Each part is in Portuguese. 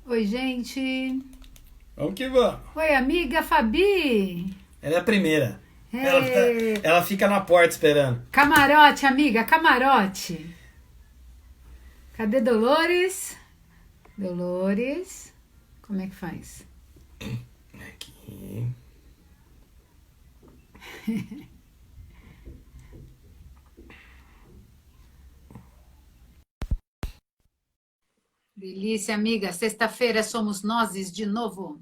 Oi, gente. Vamos que vamos. Oi, amiga Fabi. Ela é a primeira. Ela, Hey. ela fica na porta esperando. Camarote, amiga, camarote. Cadê Dolores? Dolores. Como é que faz? Aqui. Delícia, amiga. Sexta-feira somos nozes de novo.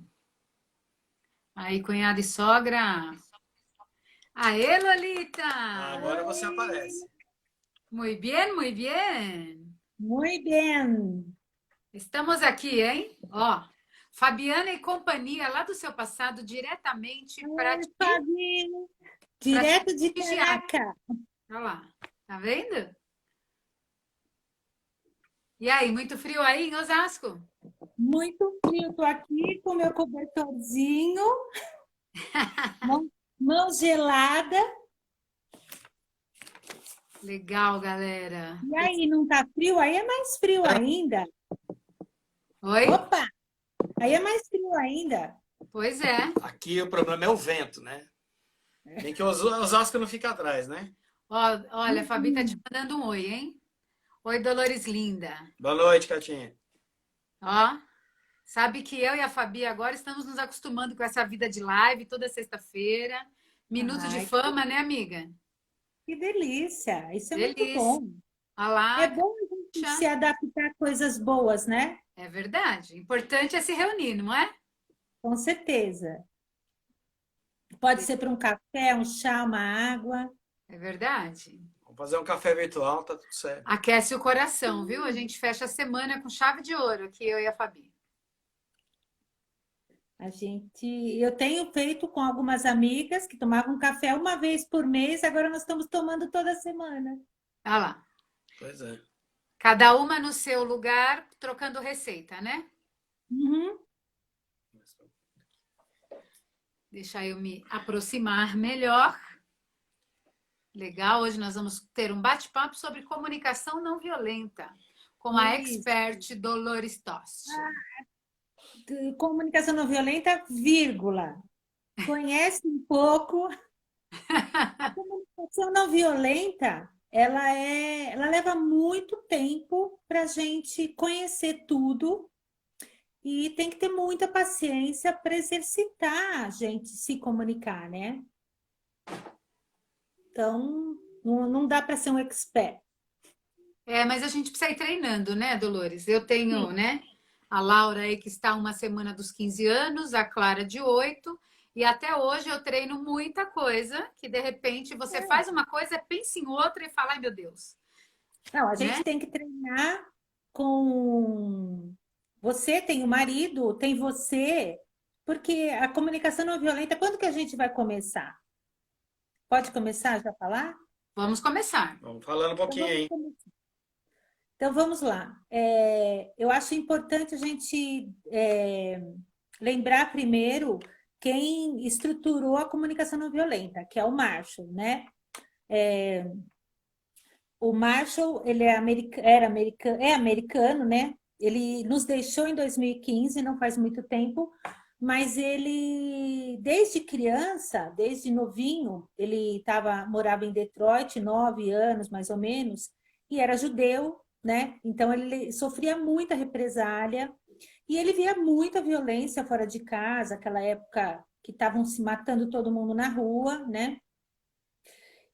Aí, cunhada e sogra. Aê, Agora Lolita. você aparece. Muy bien, muy bien. Muy bien. Estamos aqui, hein? Ó, Fabiana e companhia lá do seu passado, diretamente para Oi, ti, Fabi. para te Direto de prestigiar. Caraca. Olha lá, tá vendo? E aí, muito frio aí em Osasco? Muito frio. Tô aqui com meu cobertorzinho, mão, mão gelada. Legal, galera. E aí, não tá frio? Aí é mais frio ainda. Oi? Opa! Aí é mais frio ainda. Pois é. Aqui o problema é o vento, né? Bem que o Osasco não fica atrás, né? Ó, olha, a Fabi tá te mandando um oi, hein? Oi, Dolores linda. Boa noite, Catinha. Ó, sabe que eu e a Fabi agora estamos nos acostumando com essa vida de live toda sexta-feira. Minuto de Ai, fama, né, amiga? que delícia. Isso é muito Delícia. bom. Olha É lá, bom a gente se Kátia. adaptar a coisas boas, né? É verdade. Importante é se reunir, não é? Com certeza. Pode ser para um café, um chá, uma água. É verdade. Vamos fazer um café virtual, tá tudo certo. Aquece o coração, viu? A gente fecha a semana com chave de ouro aqui, eu e a Fabi. Eu tenho feito com algumas amigas que tomavam café uma vez por mês, agora nós estamos tomando toda semana. Olha lá. Pois é. Cada uma no seu lugar, trocando receita, né? Uhum. Deixa eu me aproximar melhor. Legal, hoje nós vamos ter um bate-papo sobre comunicação não violenta com a Isso. expert Dolores Tosti. Comunicação não violenta, vírgula. Conhece um pouco. A comunicação não violenta, ela leva muito tempo para a gente conhecer tudo e tem que ter muita paciência para exercitar a gente se comunicar, né? Então, não dá para ser um expert. É, mas a gente precisa ir treinando, né, Dolores? Eu tenho, Sim. né, a Laura aí que está uma semana dos 15 anos, a Clara de 8, e até hoje eu treino muita coisa que de repente você faz uma coisa, pensa em outra e fala, ai meu Deus, Não, a né? gente tem que treinar com. Você tem o marido, tem você, porque a comunicação não violenta, quando que a gente vai começar? Pode começar já a falar? Vamos começar. Vamos falando um Então pouquinho, vamos hein? começar. Então vamos lá. Eu acho importante a gente lembrar primeiro quem estruturou a comunicação não violenta, que é o Marshall, né? O Marshall, ele é americano, né? Ele nos deixou em 2015, não faz muito tempo, mas ele, desde criança, desde novinho, morava em Detroit, 9 anos mais ou menos, e era judeu, né? Então ele sofria muita represália e ele via muita violência fora de casa, aquela época que estavam se matando todo mundo na rua, né?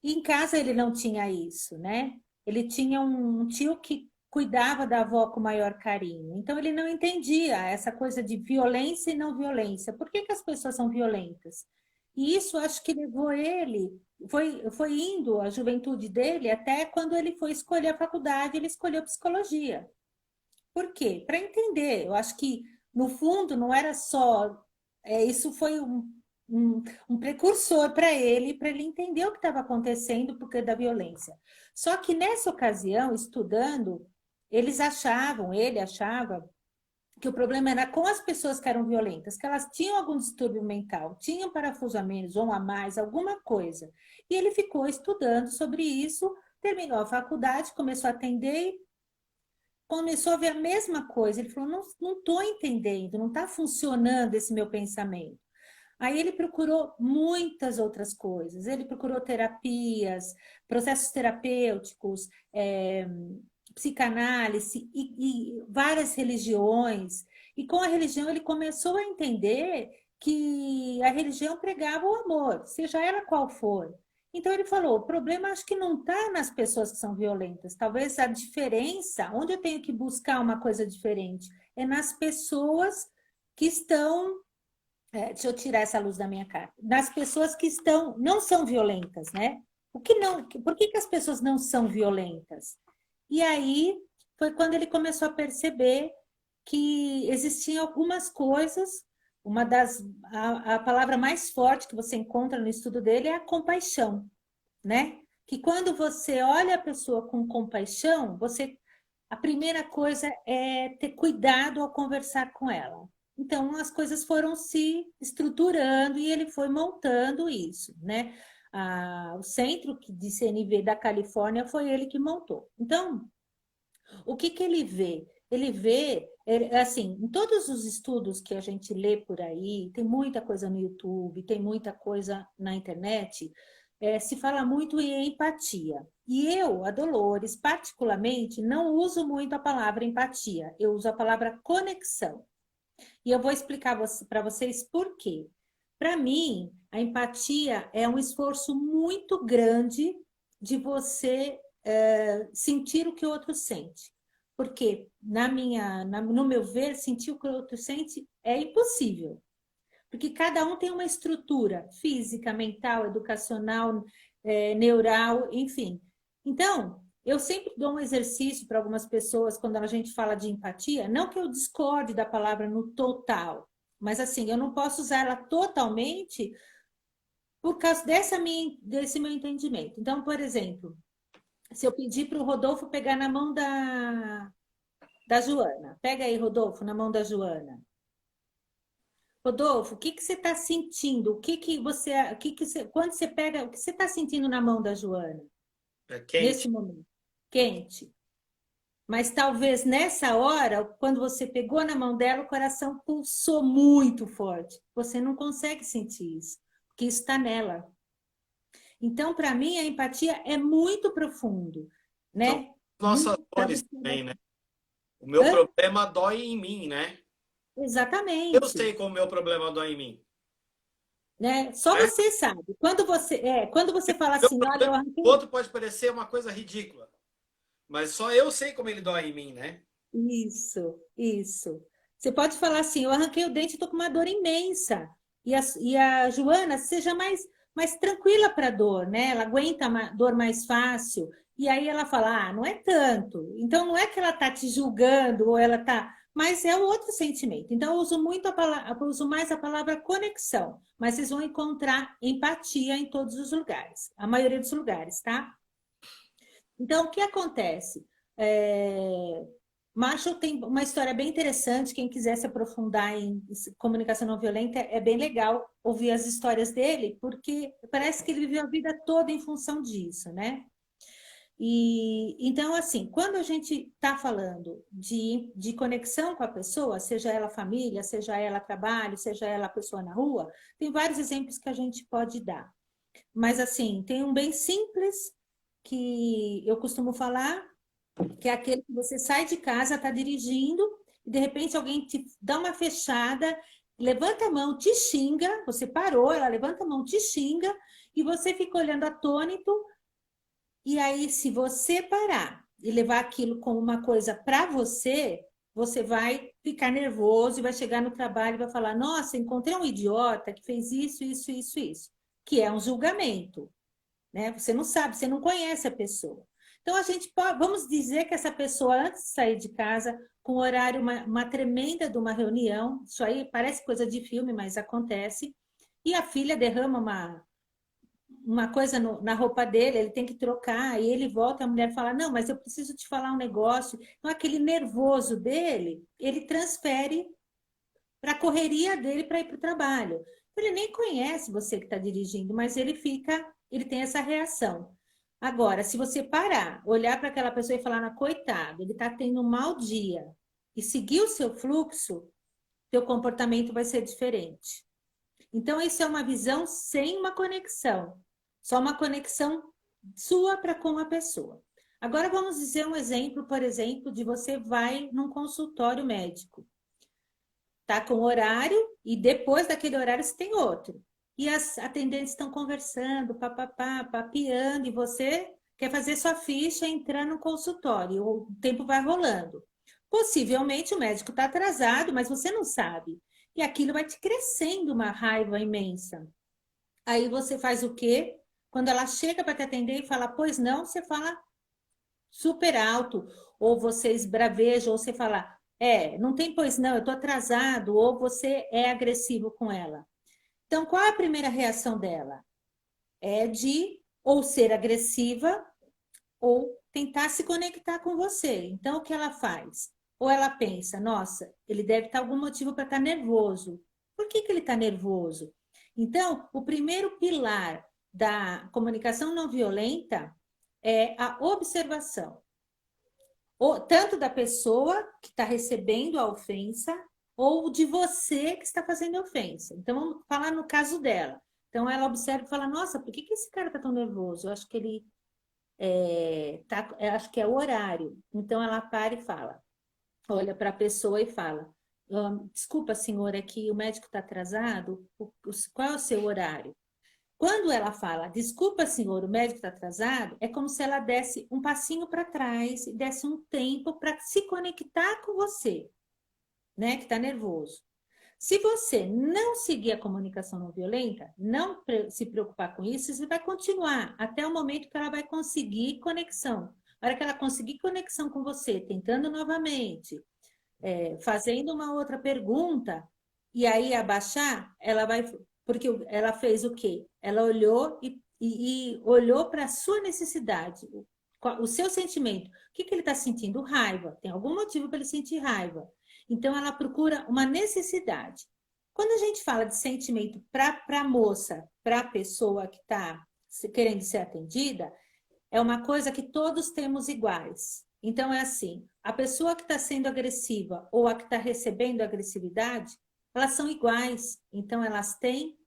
E em casa ele não tinha isso, né? Ele tinha um tio que cuidava da avó com maior carinho. Então ele não entendia essa coisa de violência e não violência. Por que que as pessoas são violentas? E isso acho que levou ele, foi indo a juventude dele até quando ele foi escolher a faculdade, ele escolheu psicologia. Por quê? Para entender. Eu acho que, no fundo, não era só. Isso foi um precursor para ele entender o que estava acontecendo por causa da violência. Só que nessa ocasião, estudando, ele achava que o problema era com as pessoas que eram violentas, que elas tinham algum distúrbio mental, tinham parafuso a menos ou a mais, alguma coisa. E ele ficou estudando sobre isso, terminou a faculdade, começou a atender começou a ver a mesma coisa. Ele falou, não estou entendendo, não está funcionando esse meu pensamento. Aí ele procurou muitas outras coisas. Ele procurou terapias, processos terapêuticos, psicanálise e várias religiões. E com a religião ele começou a entender que a religião pregava o amor, seja ela qual for. Então ele falou, o problema acho que não está nas pessoas que são violentas. Talvez a diferença, onde eu tenho que buscar uma coisa diferente, é nas pessoas que estão... deixa eu tirar essa luz da minha cara. Nas pessoas que não são violentas, né? Por que as pessoas não são violentas? E aí foi quando ele começou a perceber que existiam algumas coisas. A palavra mais forte que você encontra no estudo dele é a compaixão, né? Que quando você olha a pessoa com compaixão, a primeira coisa é ter cuidado ao conversar com ela. Então, as coisas foram se estruturando e ele foi montando isso, né? O centro de CNV da Califórnia foi ele que montou. Então, o que ele vê? Ele vê, assim, em todos os estudos que a gente lê por aí, tem muita coisa no YouTube, tem muita coisa na internet, se fala muito em empatia. E eu, a Dolores, particularmente, não uso muito a palavra empatia, eu uso a palavra conexão. E eu vou explicar para vocês por quê. Para mim, a empatia é um esforço muito grande de você sentir o que o outro sente. Porque, no meu ver, sentir o que o outro sente é impossível. Porque cada um tem uma estrutura física, mental, educacional, neural, enfim. Então, eu sempre dou um exercício para algumas pessoas quando a gente fala de empatia, não que eu discorde da palavra no total, mas assim, eu não posso usar ela totalmente por causa desse meu entendimento. Então, por exemplo, se eu pedir para o Rodolfo pegar na mão da Joana, pega aí, Rodolfo, na mão da Joana. Rodolfo, o que você está sentindo? Quando você pega, o que você está sentindo na mão da Joana? É quente. Nesse momento? Quente. Mas talvez nessa hora, quando você pegou na mão dela, o coração pulsou muito forte. Você não consegue sentir isso, porque isso está nela. Então, para mim, a empatia é muito profundo, né? Nossas dores também, né? O meu problema dói em mim, né? Exatamente. Eu sei como o meu problema dói em mim. Né? Só você sabe. Quando você fala assim, olha, eu arranquei... O outro pode parecer uma coisa ridícula, mas só eu sei como ele dói em mim, né? Isso. Você pode falar assim, eu arranquei o dente e estou com uma dor imensa. E a Joana seja mais tranquila para a dor, né? Ela aguenta a dor mais fácil. E aí ela fala, não é tanto. Então não é que ela está te julgando ou ela está... Mas é outro sentimento. Então, eu uso mais a palavra conexão, mas vocês vão encontrar empatia em todos os lugares, a maioria dos lugares, tá? Então, o que acontece? Marshall tem uma história bem interessante, quem quiser se aprofundar em comunicação não violenta, é bem legal ouvir as histórias dele, porque parece que ele viveu a vida toda em função disso, né? Então, assim, quando a gente está falando de conexão com a pessoa, seja ela família, seja ela trabalho, seja ela pessoa na rua, tem vários exemplos que a gente pode dar. Mas, assim, tem um bem simples que eu costumo falar, que é aquele que você sai de casa, está dirigindo, e de repente alguém te dá uma fechada, levanta a mão, te xinga, você parou, ela levanta a mão, te xinga, e você fica olhando atônito. E aí, se você parar e levar aquilo como uma coisa para você, você vai ficar nervoso e vai chegar no trabalho e vai falar, nossa, encontrei um idiota que fez isso, que é um julgamento, né? Você não sabe, você não conhece a pessoa. Então, vamos dizer que essa pessoa, antes de sair de casa, com horário, uma tremenda de uma reunião, isso aí parece coisa de filme, mas acontece, e a filha derrama uma coisa na roupa dele, ele tem que trocar, e ele volta, a mulher fala, não, mas eu preciso te falar um negócio. Então, aquele nervoso dele, ele transfere para a correria dele para ir para o trabalho. Ele nem conhece você que está dirigindo, mas ele tem essa reação. Agora, se você parar, olhar para aquela pessoa e falar, "Ah, coitado, ele está tendo um mau dia", e seguir o seu fluxo, teu comportamento vai ser diferente. Então, isso é uma visão sem uma conexão. Só uma conexão sua para com a pessoa. Agora, vamos dizer um exemplo, por exemplo, de você vai num consultório médico. Tá com horário e depois daquele horário você tem outro. E as atendentes estão conversando, papapá, papiando, e você quer fazer sua ficha, entrar no consultório. O tempo vai rolando. Possivelmente o médico está atrasado, mas você não sabe. E aquilo vai te crescendo uma raiva imensa. Aí você faz o quê? Quando ela chega para te atender e fala, pois não, você fala super alto, ou você esbraveja, ou você fala, não tem pois não, eu estou atrasado, ou você é agressivo com ela. Então, qual é a primeira reação dela? É de ou ser agressiva ou tentar se conectar com você. Então, o que ela faz? Ou ela pensa, nossa, ele deve estar algum motivo para estar nervoso. Por que ele está nervoso? Então, o primeiro pilar da comunicação não violenta é a observação. Tanto da pessoa que está recebendo a ofensa, ou de você que está fazendo a ofensa. Então, vamos falar no caso dela. Então, ela observa e fala, nossa, por que esse cara está tão nervoso? Eu acho que ele acho que é o horário. Então, ela para e fala, olha para a pessoa e fala, desculpa, senhora, é que o médico está atrasado, qual é o seu horário? Quando ela fala, desculpa, senhor, o médico está atrasado, é como se ela desse um passinho para trás e desse um tempo para se conectar com você, né, que está nervoso. Se você não seguir a comunicação não violenta, não se preocupar com isso, você vai continuar até o momento que ela vai conseguir conexão. Na hora que ela conseguir conexão com você, tentando novamente, fazendo uma outra pergunta, e aí abaixar, ela vai... Porque ela fez o quê? Ela olhou e olhou para a sua necessidade, o seu sentimento. O que ele está sentindo? Raiva. Tem algum motivo para ele sentir raiva. Então, ela procura uma necessidade. Quando a gente fala de sentimento para a moça, para a pessoa que está querendo ser atendida, é uma coisa que todos temos iguais. Então, é assim, a pessoa que está sendo agressiva ou a que está recebendo agressividade, elas são iguais. Então, elas têm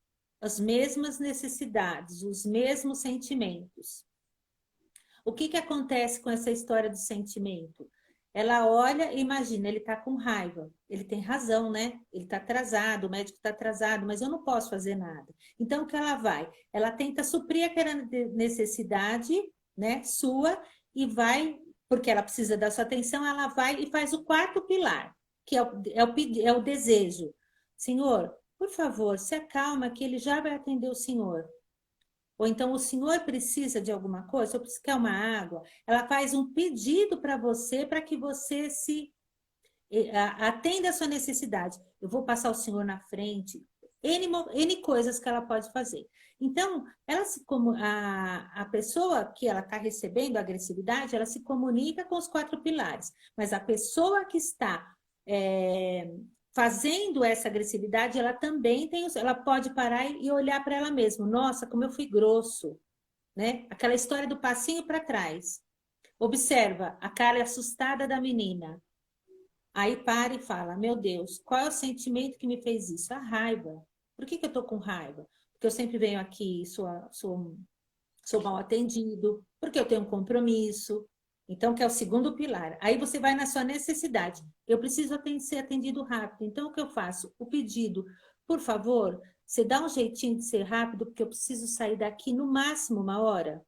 as mesmas necessidades, os mesmos sentimentos. O que acontece com essa história do sentimento? Ela olha e imagina, ele está com raiva. Ele tem razão, né? Ele está atrasado, o médico está atrasado, mas eu não posso fazer nada. Então, o que ela vai? Ela tenta suprir aquela necessidade, né, sua, e vai, porque ela precisa da sua atenção, ela vai e faz o quarto pilar, que é o desejo. Senhor, por favor, se acalma que ele já vai atender o senhor. Ou então o senhor precisa de alguma coisa, ou quer uma água. Ela faz um pedido para você, para que você se atenda a sua necessidade. Eu vou passar o senhor na frente. N coisas que ela pode fazer. Então, a pessoa que ela está recebendo a agressividade, ela se comunica com os 4 pilares. Mas a pessoa que está fazendo essa agressividade, ela também ela pode parar e olhar para ela mesma. Nossa, como eu fui grosso, né? Aquela história do passinho para trás. Observa a cara assustada da menina. Aí para e fala, meu Deus, qual é o sentimento que me fez isso? A raiva. Por que eu estou com raiva? Porque eu sempre venho aqui, sou mal atendido, porque eu tenho um compromisso. Então, que é o segundo pilar. Aí você vai na sua necessidade. Eu preciso ser atendido rápido. Então, o que eu faço? O pedido, por favor, você dá um jeitinho de ser rápido, porque eu preciso sair daqui no máximo 1 hora.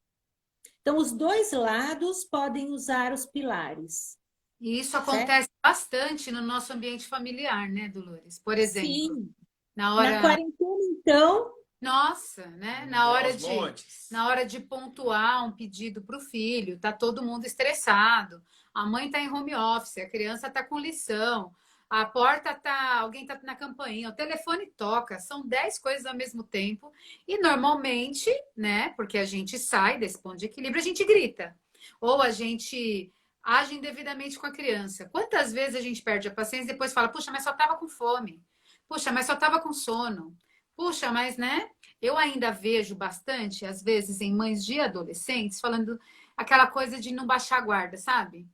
Então, os dois lados podem usar os pilares. E isso acontece bastante no nosso ambiente familiar, né, Dolores? Por exemplo, sim. Na quarentena, então... Nossa, né? Na hora de pontuar um pedido para o filho, tá todo mundo estressado. A mãe está em home office, a criança está com lição, a porta tá, alguém está na campainha, o telefone toca, são 10 coisas ao mesmo tempo. E normalmente, né? Porque a gente sai desse ponto de equilíbrio, a gente grita. Ou a gente age indevidamente com a criança. Quantas vezes a gente perde a paciência e depois fala, puxa, mas só estava com fome. Puxa, mas só estava com sono. Puxa, mas né? Eu ainda vejo bastante, às vezes, em mães de adolescentes, falando aquela coisa de não baixar a guarda, sabe?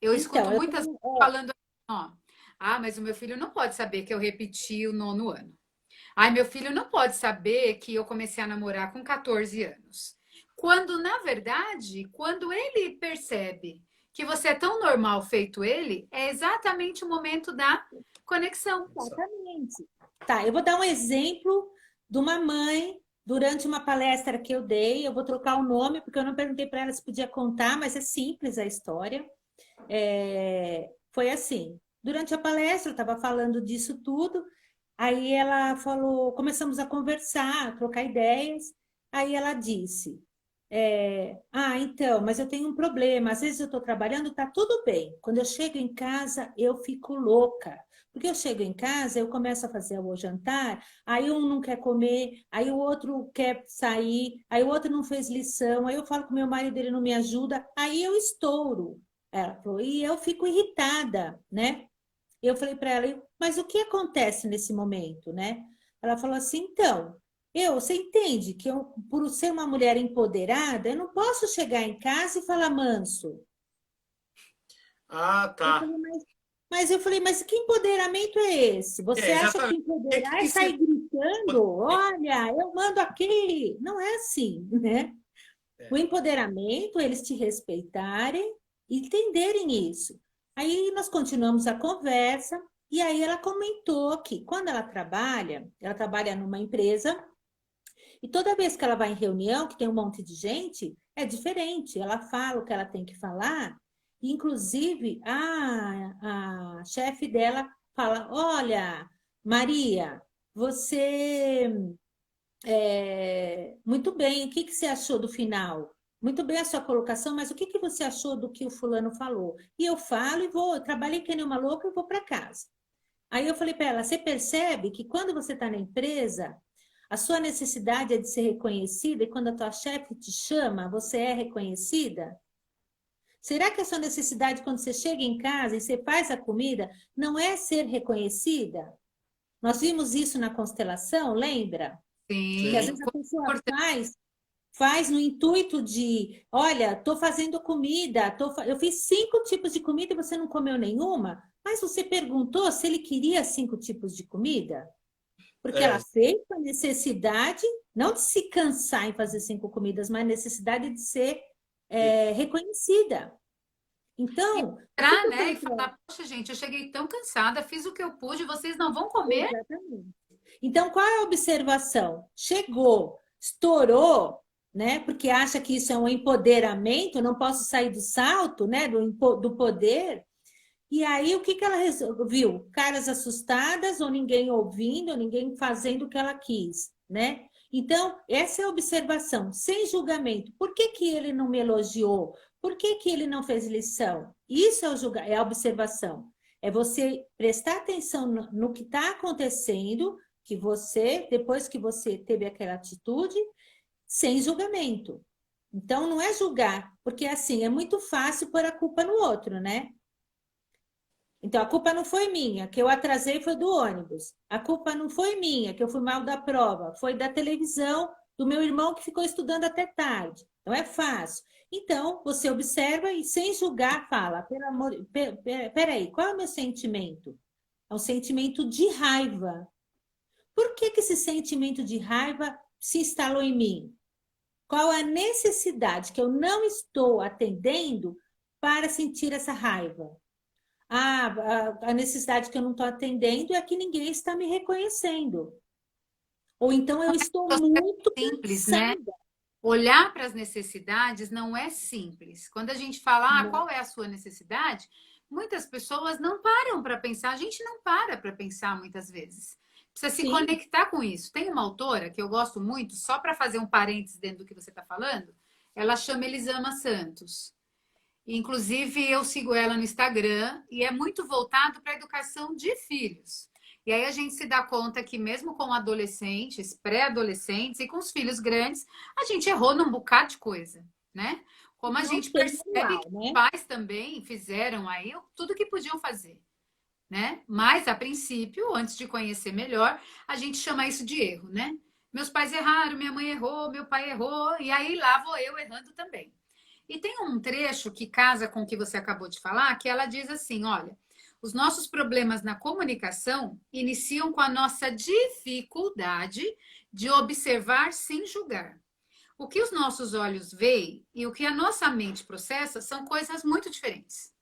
Eu escuto Então, eu muitas tenho, vezes falando assim, ó, ah, mas o meu filho não pode saber que eu repeti o 9º ano. Ai, meu filho não pode saber que eu comecei a namorar com 14 anos. Quando, na verdade, quando ele percebe que você é tão normal feito ele, é exatamente o momento da conexão. exatamente. Tá, eu vou dar um exemplo de uma mãe durante uma palestra que eu dei. Eu vou trocar o nome, porque eu não perguntei para ela se podia contar, mas é simples a história. Foi assim, durante a palestra eu estava falando disso tudo, aí ela falou, começamos a conversar, a trocar ideias, aí ela disse, então, mas eu tenho um problema, às vezes eu estou trabalhando, tá tudo bem, quando eu chego em casa eu fico louca, porque eu chego em casa, eu começo a fazer o jantar, aí um não quer comer, aí o outro quer sair, aí o outro não fez lição, aí eu falo com meu marido, ele não me ajuda, aí eu estouro. Ela falou, e eu fico irritada, né? Eu falei para ela, mas o que acontece nesse momento, né? Ela falou assim, então, você entende que eu, por ser uma mulher empoderada, eu não posso chegar em casa e falar manso. Ah, Eu tá. falei, mas eu falei, mas que empoderamento é esse? Você acha que Exatamente. É empoderar é que se... sair gritando? Olha, eu mando aqui. Não é assim, né? O É. empoderamento, eles te respeitarem e entenderem isso. Aí nós continuamos a conversa e aí ela comentou que quando ela trabalha numa empresa e toda vez que ela vai em reunião, que tem um monte de gente, é diferente. Ela fala o que ela tem que falar. E, inclusive, a chefe dela fala: Olha, Maria, você muito bem, o que que você achou do final? Muito bem a sua colocação, mas o que que você achou do que o fulano falou? E eu falo e vou, eu trabalhei que nem uma louca e vou para casa. Aí eu falei para ela, você percebe que quando você está na empresa, a sua necessidade é de ser reconhecida e quando a tua chefe te chama, você é reconhecida? Será que a sua necessidade quando você chega em casa e você faz a comida não é ser reconhecida? Nós vimos isso na constelação, lembra? Que às Sim, vezes a pessoa faz no intuito de, olha, estou fazendo comida, eu fiz 5 tipos de comida e você não comeu nenhuma, mas você perguntou se ele queria 5 tipos de comida? Porque ela É. fez a necessidade, não de se cansar em fazer 5 comidas, mas a necessidade de ser reconhecida. e Então, o que entrar, que eu né, falei e para ela? falar, poxa, gente, eu cheguei tão cansada, fiz o que eu pude, vocês não vão comer? Exatamente. Então, qual é a observação? Chegou, estourou, né? Porque acha que isso é um empoderamento, não posso sair do salto, né? Do poder. E aí, o que que ela viu? Caras assustadas, ou ninguém ouvindo, ou ninguém fazendo o que ela quis, né? Então, essa é a observação, sem julgamento. Por que que ele não me elogiou? Por que que ele não fez lição? Isso é, é a observação. É você prestar atenção no que está acontecendo, que você, depois que você teve aquela atitude, sem julgamento. Então, não é julgar, porque assim, é muito fácil pôr a culpa no outro, né? Então, a culpa não foi minha, que eu atrasei foi do ônibus. A culpa não foi minha, que eu fui mal da prova, foi da televisão, do meu irmão que ficou estudando até tarde. Então, é fácil. Então, você observa e, sem julgar, fala: pelo amor, peraí, qual é o meu sentimento? É um sentimento de raiva. Por que que esse sentimento de raiva se instalou em mim? Qual é a necessidade que eu não estou atendendo para sentir essa raiva? A necessidade que eu não estou atendendo é que ninguém está me reconhecendo. Ou então eu estou muito Simples, né? cansada. Olhar para as necessidades não é simples. Quando a gente fala, Não. qual é a sua necessidade? Muitas pessoas não param para pensar. A gente não para pensar muitas vezes. Precisa se Sim, conectar com isso. Tem uma autora que eu gosto muito, só para fazer um parênteses dentro do que você está falando, ela chama Elisama Santos. Inclusive, eu sigo ela no Instagram e é muito voltado para a educação de filhos. E aí a gente se dá conta que mesmo com adolescentes, pré-adolescentes e com os filhos grandes, a gente errou num bocado de coisa, né? Como a não gente tem percebe que manual, os né? pais também fizeram aí tudo que podiam fazer. né? Mas, a princípio, antes de conhecer melhor, a gente chama isso de erro, né? Meus pais erraram, minha mãe errou, meu pai errou, e aí lá vou eu errando também. E tem um trecho que casa com o que você acabou de falar, que ela diz assim: olha, os nossos problemas na comunicação iniciam com a nossa dificuldade de observar sem julgar. O que os nossos olhos veem e o que a nossa mente processa são coisas muito diferentes.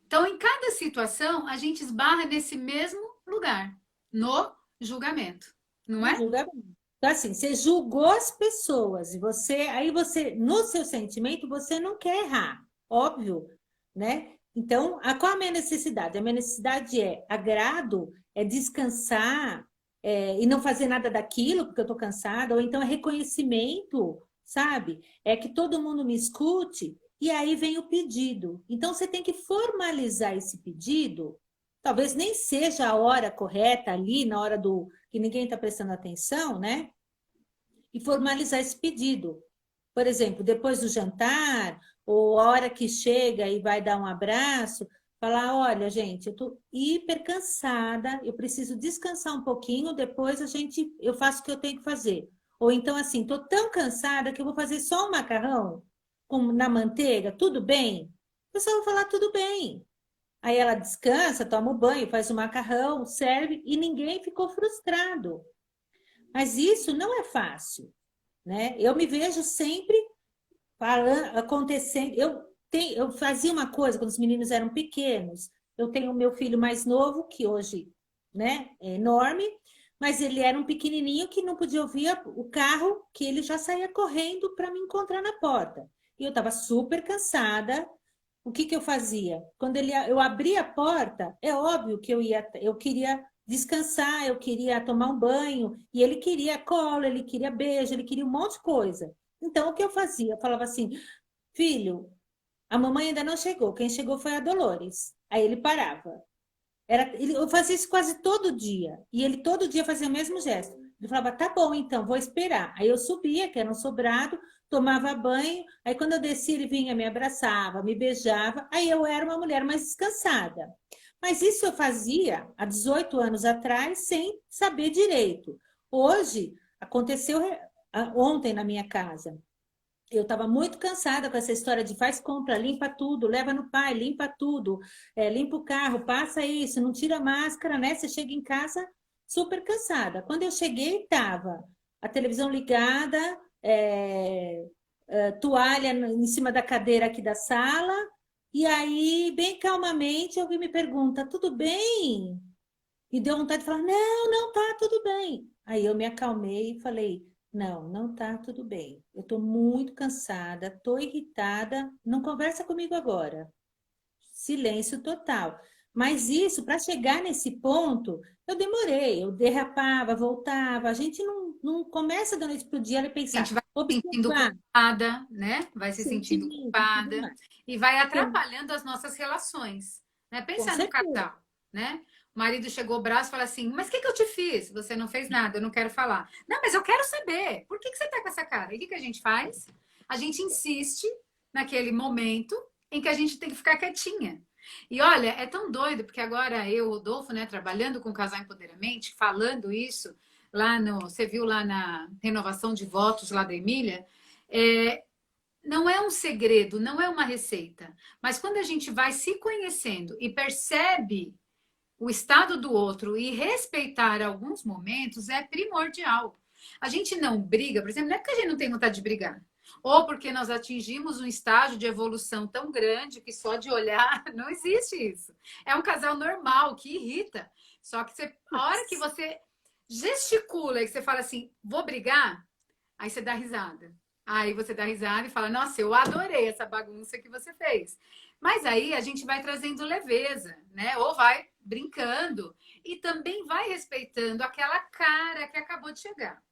Então, em cada situação, a gente esbarra nesse mesmo lugar, no julgamento, não No é? julgamento. Então, assim, você julgou as pessoas e aí você, no seu sentimento, você não quer errar, óbvio, né? Então, qual a minha necessidade? A minha necessidade é agrado, é descansar, e não fazer nada daquilo porque eu estou cansada, ou então é reconhecimento, sabe? É que todo mundo me escute, e aí vem o pedido. Então, você tem que formalizar esse pedido. Talvez nem seja a hora correta ali, na hora que ninguém está prestando atenção, né? E formalizar esse pedido. Por exemplo, depois do jantar, ou a hora que chega e vai dar um abraço, falar: olha, gente, eu estou hiper cansada, eu preciso descansar um pouquinho, depois eu faço o que eu tenho que fazer. Ou então, assim, estou tão cansada que eu vou fazer só um macarrão na manteiga, tudo bem? O pessoal vai falar: tudo bem. Aí ela descansa, toma o banho, faz o macarrão, serve e ninguém ficou frustrado. Mas isso não é fácil, né? Eu me vejo sempre acontecendo. Eu fazia uma coisa quando os meninos eram pequenos. Eu tenho o meu filho mais novo, que hoje, né, é enorme, mas ele era um pequenininho que não podia ouvir o carro, que ele já saía correndo para me encontrar na porta. E eu estava super cansada. O que eu fazia? Quando eu abria a porta, é óbvio que eu queria descansar, eu queria tomar um banho, e ele queria colo, ele queria beijo, ele queria um monte de coisa. Então, o que eu fazia? Eu falava assim: filho, a mamãe ainda não chegou, quem chegou foi a Dolores. Aí ele parava. Eu fazia isso quase todo dia, e ele todo dia fazia o mesmo gesto. Ele falava: tá bom, então, vou esperar. Aí eu subia, que era um sobrado, tomava banho, aí quando eu descia, ele vinha, me abraçava, me beijava, aí eu era uma mulher mais descansada. Mas isso eu fazia há 18 anos atrás, sem saber direito. Hoje, aconteceu ontem na minha casa. Eu estava muito cansada com essa história de faz compra, limpa tudo, leva no pai, limpa tudo, limpa o carro, passa isso, não tira a máscara, né? Você chega em casa super cansada. Quando eu cheguei, estava a televisão ligada, toalha em cima da cadeira aqui da sala, e aí, bem calmamente, alguém me pergunta: tudo bem? E deu vontade de falar: não, não tá tudo bem. Aí eu me acalmei e falei: não, não tá tudo bem. Eu tô muito cansada, tô irritada, não conversa comigo agora. Silêncio total. Mas isso, para chegar nesse ponto, eu demorei, eu derrapava, voltava. A gente não começa da noite para o dia a A gente pensar, vai se sentindo observar, culpada, né? Vai se sentindo sentimento, tudo culpada mais. e vai Porque, atrapalhando as nossas relações, né? com Pensa no certeza. casal, né? O marido chegou o braço e fala assim: mas o que eu te fiz? Você não fez nada, eu não quero falar. Não, mas eu quero saber. Por que você tá com essa cara? E o que a gente faz? A gente insiste naquele momento em que a gente tem que ficar quietinha. E olha, é tão doido, porque agora eu, Rodolfo, né, trabalhando com Casal Empoderamento, falando isso, você viu lá na renovação de votos lá da Emília, é, não é um segredo, não é uma receita, mas quando a gente vai se conhecendo e percebe o estado do outro e respeitar alguns momentos é primordial. A gente não briga, por exemplo, não é porque a gente não tem vontade de brigar, ou porque nós atingimos um estágio de evolução tão grande que só de olhar não existe isso. É um casal normal que irrita. Só que a hora que você gesticula e você fala assim: vou brigar, aí você dá risada. Aí você dá risada e fala: nossa, eu adorei essa bagunça que você fez. Mas aí a gente vai trazendo leveza, né? Ou vai brincando e também vai respeitando aquela cara que acabou de chegar.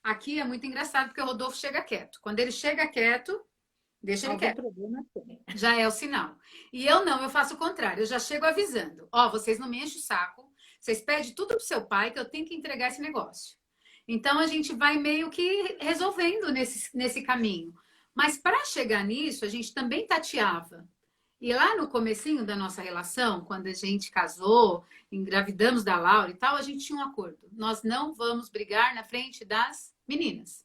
Aqui é muito engraçado porque o Rodolfo chega quieto. Quando ele chega quieto, deixa ele Algum quieto. problema tem. Já é o sinal. E eu não, eu faço o contrário. Eu já chego avisando. Ó, vocês não me enchem o saco. Vocês pedem tudo pro seu pai que eu tenho que entregar esse negócio. Então a gente vai meio que resolvendo nesse caminho. Mas para chegar nisso, a gente também tateava. E lá no comecinho da nossa relação, quando a gente casou, engravidamos da Laura e tal, a gente tinha um acordo. Nós não vamos brigar na frente das meninas.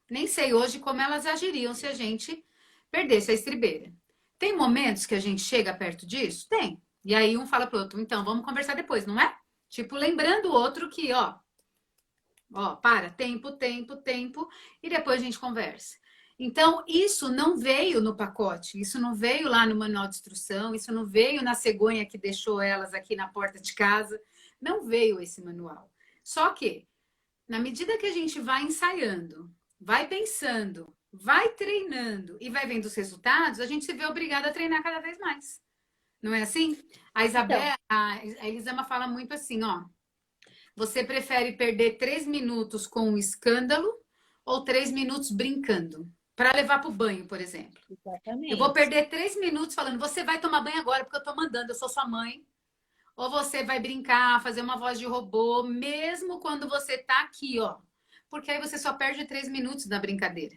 Nem sei hoje como elas agiriam se a gente perdesse a estribeira. Tem momentos que a gente chega perto disso? Tem. E aí um fala pro outro, então vamos conversar depois, não é? Tipo, lembrando o outro que, para, tempo, e depois a gente conversa. Então, isso não veio no pacote, isso não veio lá no manual de instrução, isso não veio na cegonha que deixou elas aqui na porta de casa, não veio esse manual. Só que, na medida que a gente vai ensaiando, vai pensando, vai treinando e vai vendo os resultados, a gente se vê obrigada a treinar cada vez mais. Não é assim? A Isabel, a Elisama fala muito assim, ó. Você prefere perder 3 minutos com um escândalo ou 3 minutos brincando? Para levar para o banho, por exemplo. Exatamente. Eu vou perder 3 minutos falando, você vai tomar banho agora porque eu estou mandando, eu sou sua mãe. Ou você vai brincar, fazer uma voz de robô, mesmo quando você está aqui, ó. Porque aí você só perde 3 minutos na brincadeira.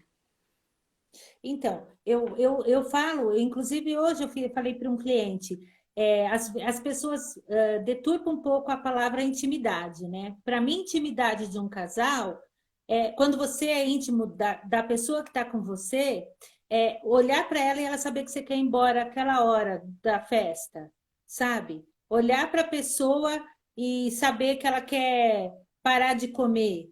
Então, eu falo, inclusive hoje eu falei para um cliente, as pessoas deturpam um pouco a palavra intimidade, né? Para mim, intimidade de um casal, quando você é íntimo da pessoa que está com você, olhar para ela e ela saber que você quer ir embora aquela hora da festa, sabe? Olhar para a pessoa e saber que ela quer parar de comer.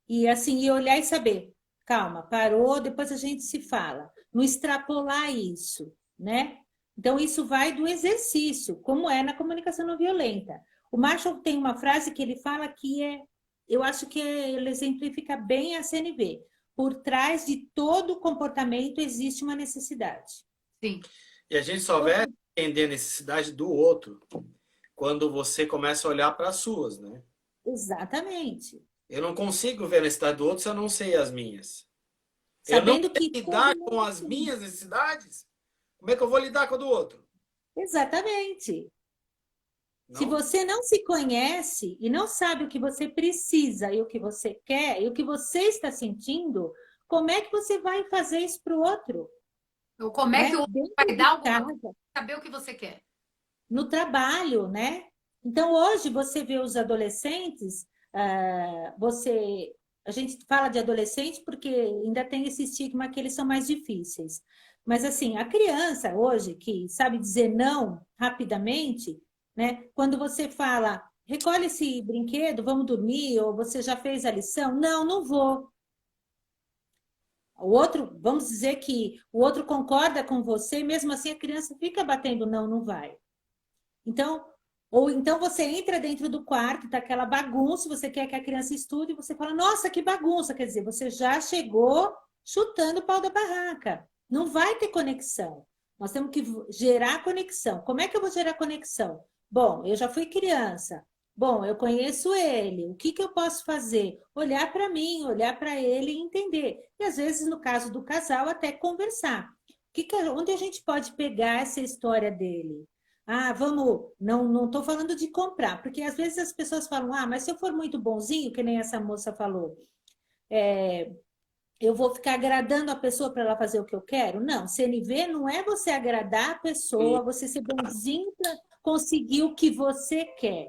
E assim, e olhar e saber, calma, parou, depois a gente se fala. Não extrapolar isso, né? Então, isso vai do exercício, como é na comunicação não violenta. O Marshall tem uma frase que ele fala que eu acho que ele exemplifica bem a CNV. Por trás de todo comportamento existe uma necessidade. Sim. E a gente só vai entender a necessidade do outro quando você começa a olhar para as suas, né? Exatamente. Eu não consigo ver a necessidade do outro se eu não sei as minhas. Sabendo eu não sei que lidar com as minhas necessidades, como é que eu vou lidar com a do outro? Exatamente. Não? Se você não se conhece e não sabe o que você precisa e o que você quer e o que você está sentindo, como é que você vai fazer isso para o outro? Ou como é que o outro Dentro vai de dar alguma casa, coisa, saber o que você quer. no trabalho, né? Então, hoje você vê os adolescentes, a gente fala de adolescente porque ainda tem esse estigma que eles são mais difíceis. Mas, assim, a criança hoje que sabe dizer não rapidamente, né? Quando você fala, recolhe esse brinquedo, vamos dormir, ou você já fez a lição? Não, não vou. O outro, vamos dizer que o outro concorda com você, e mesmo assim a criança fica batendo não, não vai. Então, ou então você entra dentro do quarto, tá aquela bagunça, você quer que a criança estude, e você fala, nossa, que bagunça, quer dizer, você já chegou chutando o pau da barraca. Não vai ter conexão. Nós temos que gerar conexão. Como é que eu vou gerar conexão? Bom, eu já fui criança. Bom, eu conheço ele. O que eu posso fazer? Olhar para mim, olhar para ele e entender. E às vezes, no caso do casal, até conversar. Onde a gente pode pegar essa história dele? Ah, vamos, não estou falando de comprar, porque às vezes as pessoas falam, mas se eu for muito bonzinho, que nem essa moça falou, eu vou ficar agradando a pessoa para ela fazer o que eu quero? Não, CNV não é você agradar a pessoa, você ser bonzinho para conseguir o que você quer.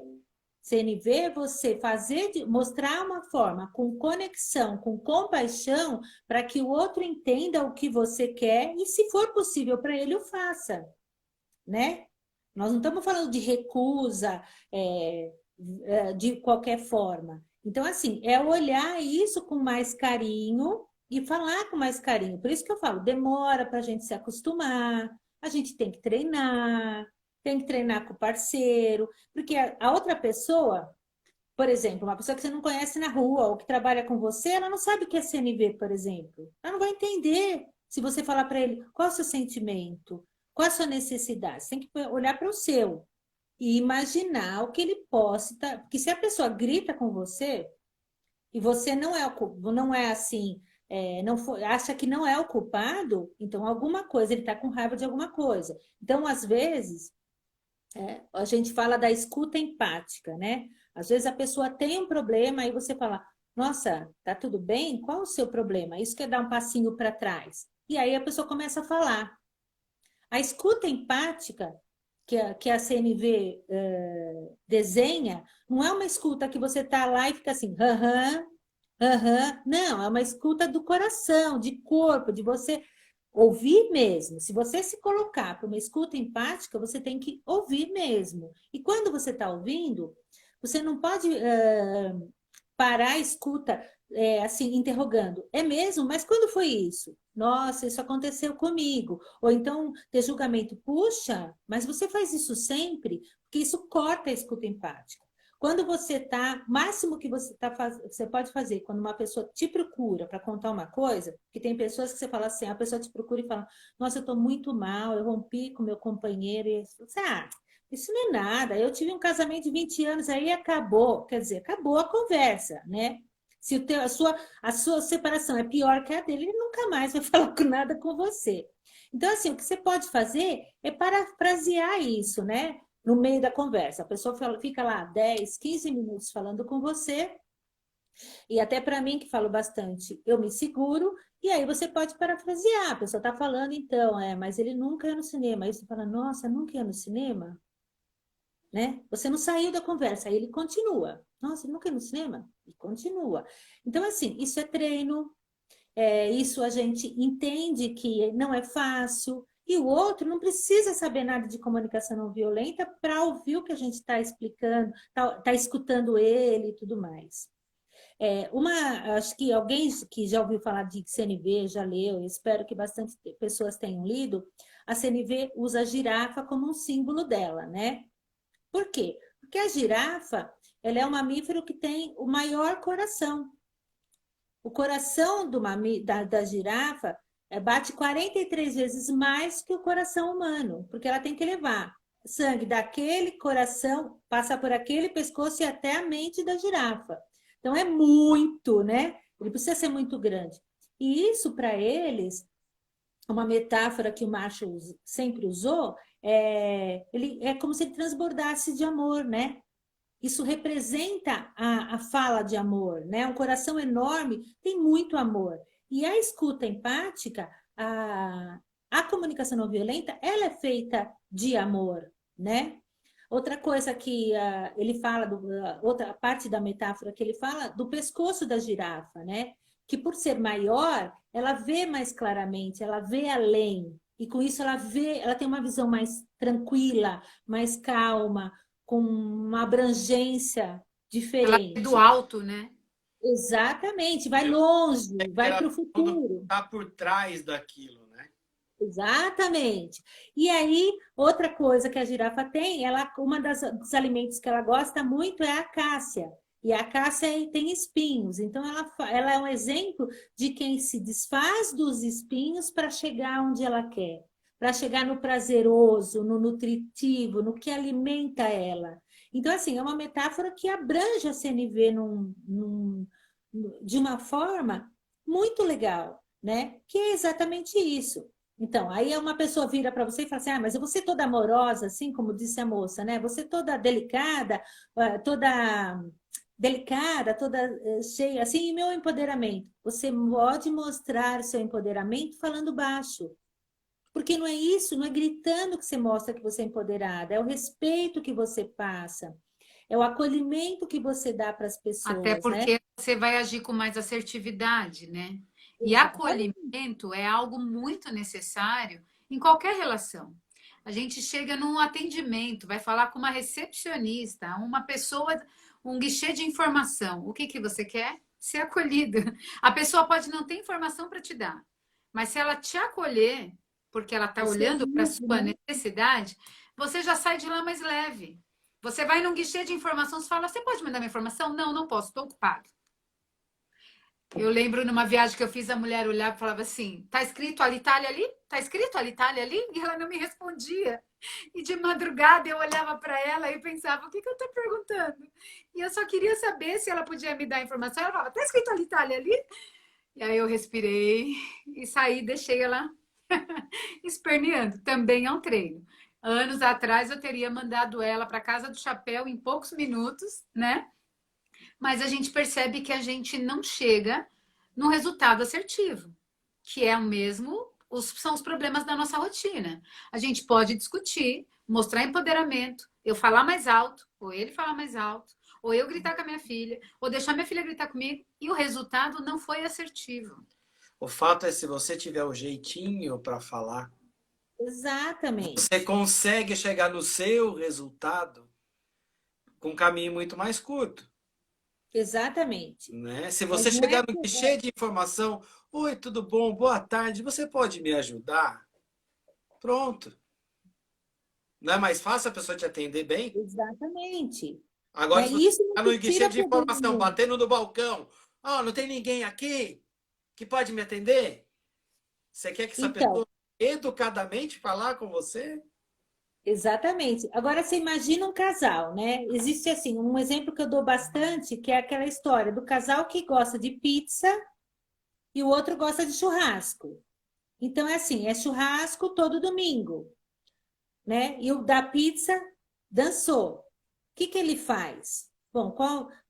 CNV é você mostrar uma forma com conexão, com compaixão, para que o outro entenda o que você quer e, se for possível para ele, o faça, né? Nós não estamos falando de recusa de qualquer forma. Então, assim, é olhar isso com mais carinho e falar com mais carinho. Por isso que eu falo, demora para a gente se acostumar, a gente tem que treinar com o parceiro, porque a outra pessoa, por exemplo, uma pessoa que você não conhece na rua ou que trabalha com você, ela não sabe o que é CNV, por exemplo. Ela não vai entender se você falar para ele qual é o seu sentimento, qual é a sua necessidade. Você tem que olhar para o seu e imaginar o que ele possa estar. Porque se a pessoa grita com você e você não é assim, acha que não é o culpado, então alguma coisa, ele está com raiva de alguma coisa. Então, às vezes, a gente fala da escuta empática, né? Às vezes a pessoa tem um problema e você fala, nossa, tá tudo bem? Qual o seu problema? Isso quer dar um passinho para trás. E aí a pessoa começa a falar. A escuta empática que a CNV desenha, não é uma escuta que você está lá e fica assim, aham, aham. Não, é uma escuta do coração, de corpo, de você ouvir mesmo. Se você se colocar para uma escuta empática, você tem que ouvir mesmo. E quando você está ouvindo, você não pode parar a escuta assim, interrogando. É mesmo? Mas quando foi isso? Nossa, isso aconteceu comigo. Ou então ter julgamento. Puxa, mas você faz isso sempre? Porque isso corta a escuta empática. Quando você está, máximo que você pode fazer quando uma pessoa te procura para contar uma coisa, que tem pessoas que você fala assim, a pessoa te procura e fala, nossa, eu estou muito mal, eu rompi com meu companheiro, e você, isso não é nada, eu tive um casamento de 20 anos, aí acabou, quer dizer, acabou a conversa, né? Se a sua separação é pior que a dele, ele nunca mais vai falar nada com você. Então, assim, o que você pode fazer é parafrasear isso, né? No meio da conversa. A pessoa fica lá 10, 15 minutos falando com você, e até para mim, que falo bastante, eu me seguro, e aí você pode parafrasear. A pessoa está falando, então, mas ele nunca ia no cinema. Aí você fala, nossa, nunca ia no cinema? Né? Você não saiu da conversa, aí ele continua. Nossa, ele nunca ia no cinema? E continua. Então, assim, isso é treino, isso a gente entende que não é fácil, e o outro não precisa saber nada de comunicação não violenta para ouvir o que a gente está explicando, tá escutando ele e tudo mais. Acho que alguém que já ouviu falar de CNV, já leu, espero que bastante pessoas tenham lido, a CNV usa a girafa como um símbolo dela, né? Por quê? Porque a girafa, ela é um mamífero que tem o maior coração. O coração da girafa bate 43 vezes mais que o coração humano, porque ela tem que levar sangue daquele coração, passar por aquele pescoço e até a mente da girafa. Então é muito, né? Ele precisa ser muito grande. E isso, para eles, uma metáfora que o Marshall sempre usou, ele é como se ele transbordasse de amor, né? Isso representa a fala de amor, né? Um coração enorme tem muito amor. E a escuta empática, a comunicação não violenta, ela é feita de amor, né? Outra coisa que ele fala, outra parte da metáfora que ele fala, do pescoço da girafa, né? Que por ser maior, ela vê mais claramente, ela vê além. E com isso ela tem uma visão mais tranquila, mais calma, com uma abrangência diferente. Ela é do alto, né? Exatamente, vai longe, vai para o futuro. Está por trás daquilo, né? Exatamente. E aí, outra coisa que a girafa tem, dos alimentos que ela gosta muito é a acácia. E a acácia tem espinhos, então ela é um exemplo de quem se desfaz dos espinhos para chegar onde ela quer, para chegar no prazeroso, no nutritivo, no que alimenta ela. Então, assim, é uma metáfora que abrange a CNV de uma forma muito legal, né? Que é exatamente isso. Então, aí uma pessoa vira para você e fala assim, mas eu vou ser toda amorosa, assim como disse a moça, né? Você toda delicada, toda cheia, assim, e meu empoderamento. Você pode mostrar seu empoderamento falando baixo. Porque não é isso, não é gritando que você mostra que você é empoderada, é o respeito que você passa, é o acolhimento que você dá para as pessoas. Até porque né? você vai agir com mais assertividade, né? E acolhimento é algo muito necessário em qualquer relação. A gente chega num atendimento, vai falar com uma recepcionista, uma pessoa, um guichê de informação. O que você quer? Ser acolhida. A pessoa pode não ter informação para te dar, mas se ela te acolher, porque ela está olhando para a sua necessidade, você já sai de lá mais leve. Você vai num guichê de informação, você fala, você pode me dar minha informação? Não, não posso, estou ocupado. Eu lembro numa viagem que eu fiz, a mulher olhava e falava assim, tá escrito Alitalia ali? Tá escrito Alitalia ali? E ela não me respondia. E de madrugada eu olhava para ela e pensava, o que eu estou perguntando? E eu só queria saber se ela podia me dar a informação. Ela falava, tá escrito Alitalia ali? E aí eu respirei e saí, deixei ela esperneando. Também é um treino. Anos atrás eu teria mandado ela para casa do chapéu em poucos minutos, né? Mas a gente percebe que a gente não chega no resultado assertivo, que é o mesmo são os problemas da nossa rotina. A gente pode discutir, mostrar empoderamento, eu falar mais alto, ou ele falar mais alto, ou eu gritar com a minha filha, ou deixar minha filha gritar comigo, e o resultado não foi assertivo. O fato é, se você tiver o jeitinho para falar, Exatamente. você consegue chegar no seu resultado com um caminho muito mais curto. Exatamente. Né? Se você chegar no cheio de informação, oi, tudo bom? Boa tarde, você pode me ajudar? Pronto. Não é mais fácil a pessoa te atender bem? Exatamente. Agora, se você Isso está não no te tira cheio de problema informação, nenhum. batendo no balcão, não tem ninguém aqui que pode me atender? Você quer que essa pessoa educadamente falar com você? Exatamente. Agora você imagina um casal, né? Existe assim, um exemplo que eu dou bastante, que é aquela história do casal que gosta de pizza e o outro gosta de churrasco. Então é assim, é churrasco todo domingo, né? E o da pizza dançou. O que ele faz? Bom,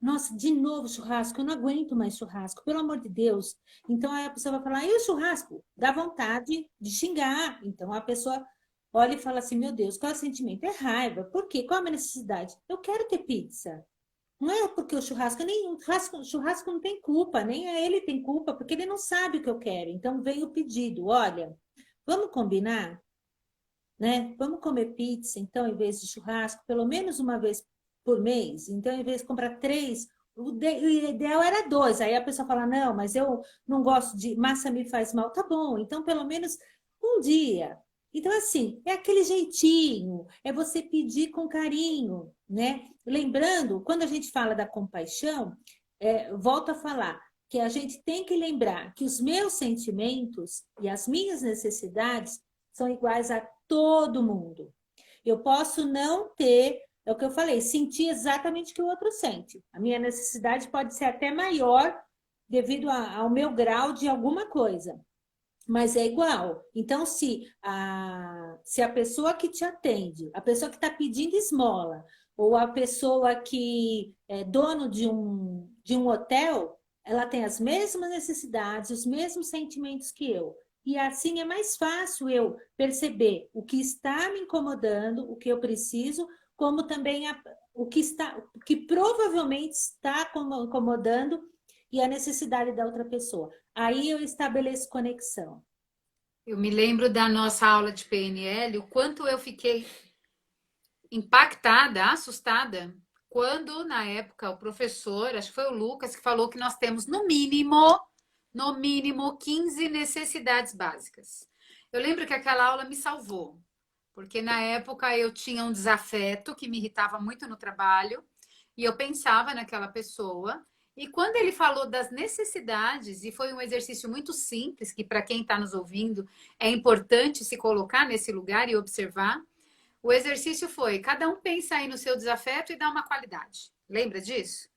nossa, de novo churrasco, eu não aguento mais churrasco, pelo amor de Deus. Então aí a pessoa vai falar, e o churrasco? Dá vontade de xingar. Então a pessoa olha e fala assim, meu Deus, qual é o sentimento? É raiva. Por quê? Qual é a minha necessidade? Eu quero ter pizza. Não é porque o churrasco, nem churrasco não tem culpa, nem ele tem culpa, porque ele não sabe o que eu quero. Então vem o pedido, olha, vamos combinar? Né? Vamos comer pizza, então, em vez de churrasco, pelo menos uma vez por mês. Então, em vez de comprar 3, o ideal era 2. Aí a pessoa fala, não, mas eu não gosto de massa, me faz mal. Tá bom, então pelo menos um dia. Então, assim, é aquele jeitinho, é você pedir com carinho, né? Lembrando, quando a gente fala da compaixão, volto a falar que a gente tem que lembrar que os meus sentimentos e as minhas necessidades são iguais a todo mundo. Eu posso não ter, é o que eu falei, sentir exatamente o que o outro sente. A minha necessidade pode ser até maior devido ao meu grau de alguma coisa, mas é igual. Então, se a pessoa que te atende, a pessoa que está pedindo esmola, ou a pessoa que é dono de um hotel, ela tem as mesmas necessidades, os mesmos sentimentos que eu. E assim é mais fácil eu perceber o que está me incomodando, o que eu preciso, como também o que provavelmente está incomodando e a necessidade da outra pessoa. Aí eu estabeleço conexão. Eu me lembro da nossa aula de PNL, o quanto eu fiquei impactada, assustada, quando na época o professor, acho que foi o Lucas, que falou que nós temos no mínimo 15 necessidades básicas. Eu lembro que aquela aula me salvou, porque na época eu tinha um desafeto que me irritava muito no trabalho, e eu pensava naquela pessoa, e quando ele falou das necessidades, e foi um exercício muito simples, que para quem está nos ouvindo é importante se colocar nesse lugar e observar, o exercício foi, cada um pensa aí no seu desafeto e dá uma qualidade. Lembra disso?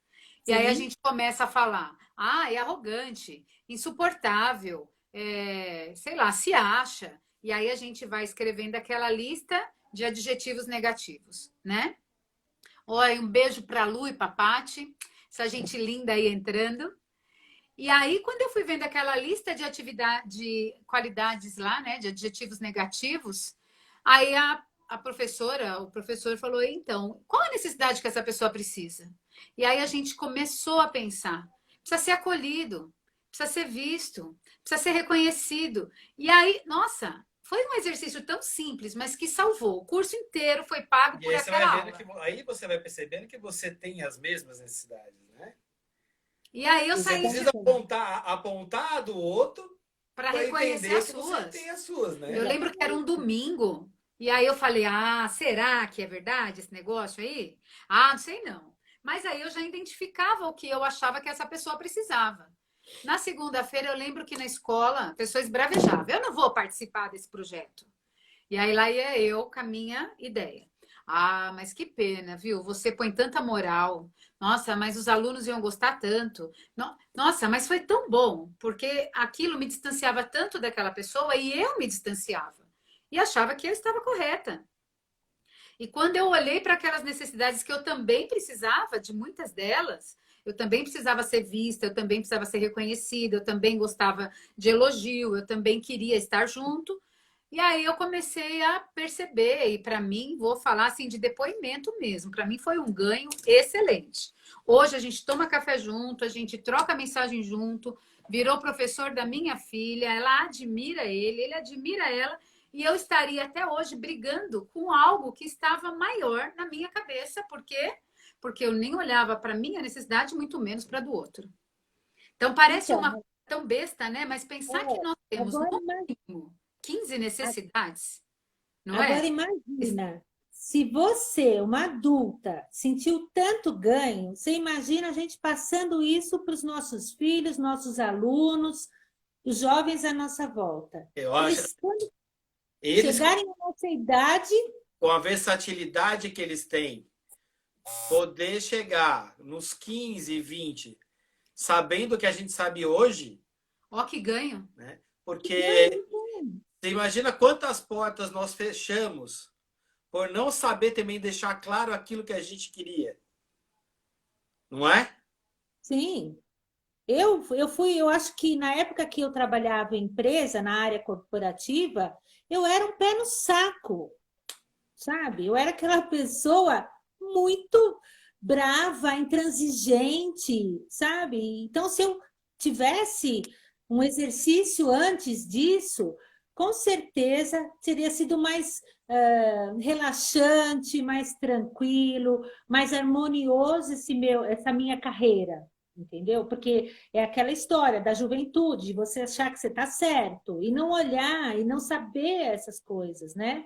E aí a gente começa a falar, é arrogante, insuportável, sei lá, se acha. E aí a gente vai escrevendo aquela lista de adjetivos negativos, né? Olha, um beijo para a Lu e para a Paty, essa gente linda aí entrando. E aí, quando eu fui vendo aquela lista de de qualidades lá, né, de adjetivos negativos, aí a professora, o professor falou, então, qual a necessidade que essa pessoa precisa? E aí a gente começou a pensar, precisa ser acolhido, precisa ser visto, precisa ser reconhecido. E aí, nossa, foi um exercício tão simples, mas que salvou. O curso inteiro foi pago por aquela aula. Aí você vai percebendo que você tem as mesmas necessidades, né? E aí eu saí... Você precisa apontar do outro para reconhecer as suas. Você tem as suas, né? Eu lembro que era um domingo, e aí eu falei, será que é verdade esse negócio aí? Não sei não. Mas aí eu já identificava o que eu achava que essa pessoa precisava. Na segunda-feira, eu lembro que na escola, a pessoa esbravejava. Eu não vou participar desse projeto. E aí lá ia eu com a minha ideia. Mas que pena, viu? Você põe tanta moral. Nossa, mas os alunos iam gostar tanto. Nossa, mas foi tão bom, porque aquilo me distanciava tanto daquela pessoa e eu me distanciava. E achava que eu estava correta. E quando eu olhei para aquelas necessidades que eu também precisava de muitas delas, eu também precisava ser vista, eu também precisava ser reconhecida, eu também gostava de elogio, eu também queria estar junto. E aí eu comecei a perceber, e para mim, vou falar assim de depoimento mesmo, para mim foi um ganho excelente. Hoje a gente toma café junto, a gente troca mensagem junto, virou professor da minha filha, ela admira ele admira ela, e eu estaria até hoje brigando com algo que estava maior na minha cabeça, porque eu nem olhava para minha necessidade, muito menos para do outro. Então parece Então, uma coisa tão besta, né? Mas pensar que nós temos agora, no mínimo 15 necessidades, não agora é? imagina, se você, uma adulta, sentiu tanto ganho, você imagina a gente passando isso para os nossos filhos, nossos alunos, os jovens à nossa volta. Eu acho Eles, quando eles chegarem à nossa idade, com a versatilidade que eles têm, poder chegar nos 15, 20, sabendo o que a gente sabe hoje, Ó, que ganho. né? Porque você imagina quantas portas nós fechamos por não saber também deixar claro aquilo que a gente queria. Não é? sim. Eu acho que na época que eu trabalhava em empresa, na área corporativa, eu era um pé no saco, sabe? Eu era aquela pessoa muito brava, intransigente, sabe? Então, se eu tivesse um exercício antes disso, com certeza teria sido mais relaxante, mais tranquilo, mais harmonioso essa minha carreira. Entendeu? Porque é aquela história da juventude, de você achar que você está certo e não olhar e não saber essas coisas, né?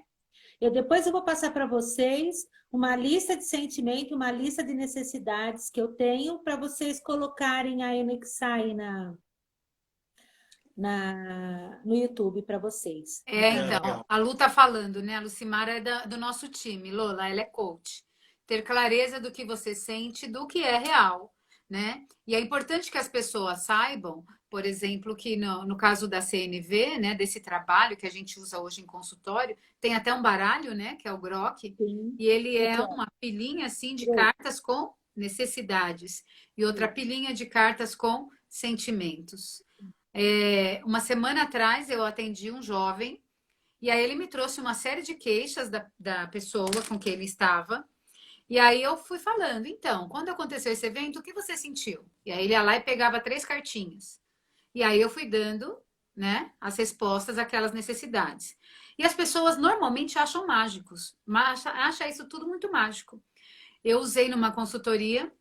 Depois eu vou passar para vocês uma lista de sentimentos, uma lista de necessidades que eu tenho para vocês colocarem aí, anexar aí no YouTube para vocês. Então, a Lu tá falando, né? A Lucimara é do nosso time, Lola, ela é coach. Ter clareza do que você sente, do que é real, né? E é importante que as pessoas saibam, por exemplo, que no caso da CNV, né, desse trabalho que a gente usa hoje em consultório, tem até um baralho, né, que é o Grok, Sim. e ele é uma pilhinha assim de cartas com necessidades e outra pilhinha de cartas com sentimentos. Uma semana atrás eu atendi um jovem e aí ele me trouxe uma série de queixas da pessoa com quem ele estava. E aí eu fui falando, então, quando aconteceu esse evento, o que você sentiu? E aí ele ia lá e pegava 3 cartinhas. E aí eu fui dando, né, as respostas àquelas necessidades. E as pessoas normalmente acham mágicos, mas acham isso tudo muito mágico. Eu usei numa consultoria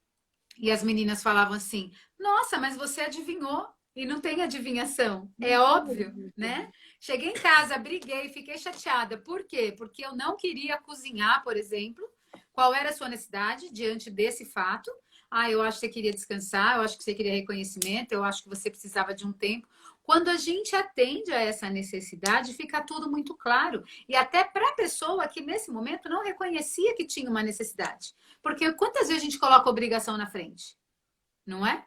e as meninas falavam assim: "Nossa, mas você adivinhou?" E não tem adivinhação. É óbvio, né? Cheguei em casa, briguei, fiquei chateada. Por quê? Porque eu não queria cozinhar, por exemplo. Qual era a sua necessidade diante desse fato? Ah, eu acho que você queria descansar, eu acho que você queria reconhecimento, eu acho que você precisava de um tempo. Quando a gente atende a essa necessidade, fica tudo muito claro. E até para a pessoa que nesse momento não reconhecia que tinha uma necessidade. Porque quantas vezes a gente coloca obrigação na frente? Não é?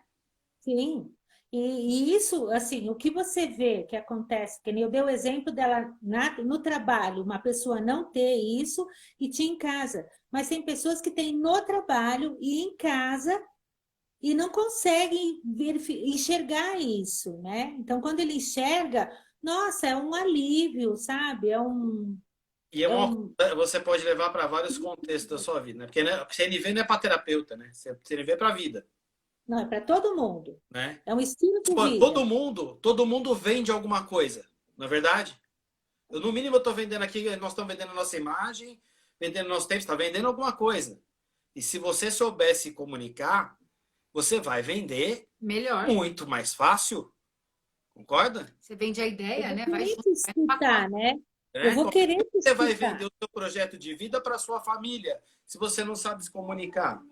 Sim. E isso, assim, o que você vê que acontece, que nem eu dei o exemplo dela no trabalho, uma pessoa não ter isso e tinha em casa. Mas tem pessoas que têm no trabalho e em casa e não conseguem enxergar isso, né? Então, quando ele enxerga, nossa, é um alívio, sabe? E você pode levar para vários contextos da sua vida, né? Porque né, CNV não é para terapeuta, né? CNV é para a vida. Não, é para todo mundo. Né? É um estilo de Pô, vida. todo mundo vende alguma coisa, não é verdade? No mínimo, eu estou vendendo aqui, nós estamos vendendo a nossa imagem, vendendo nosso tempo, está vendendo alguma coisa. E se você souber se comunicar, você vai vender melhor, muito mais fácil. Concorda? Você vende a ideia, né? Vai escutar, né? Eu vou querer te Você vai escutar. vender o seu projeto de vida para sua família, se você não sabe se comunicar.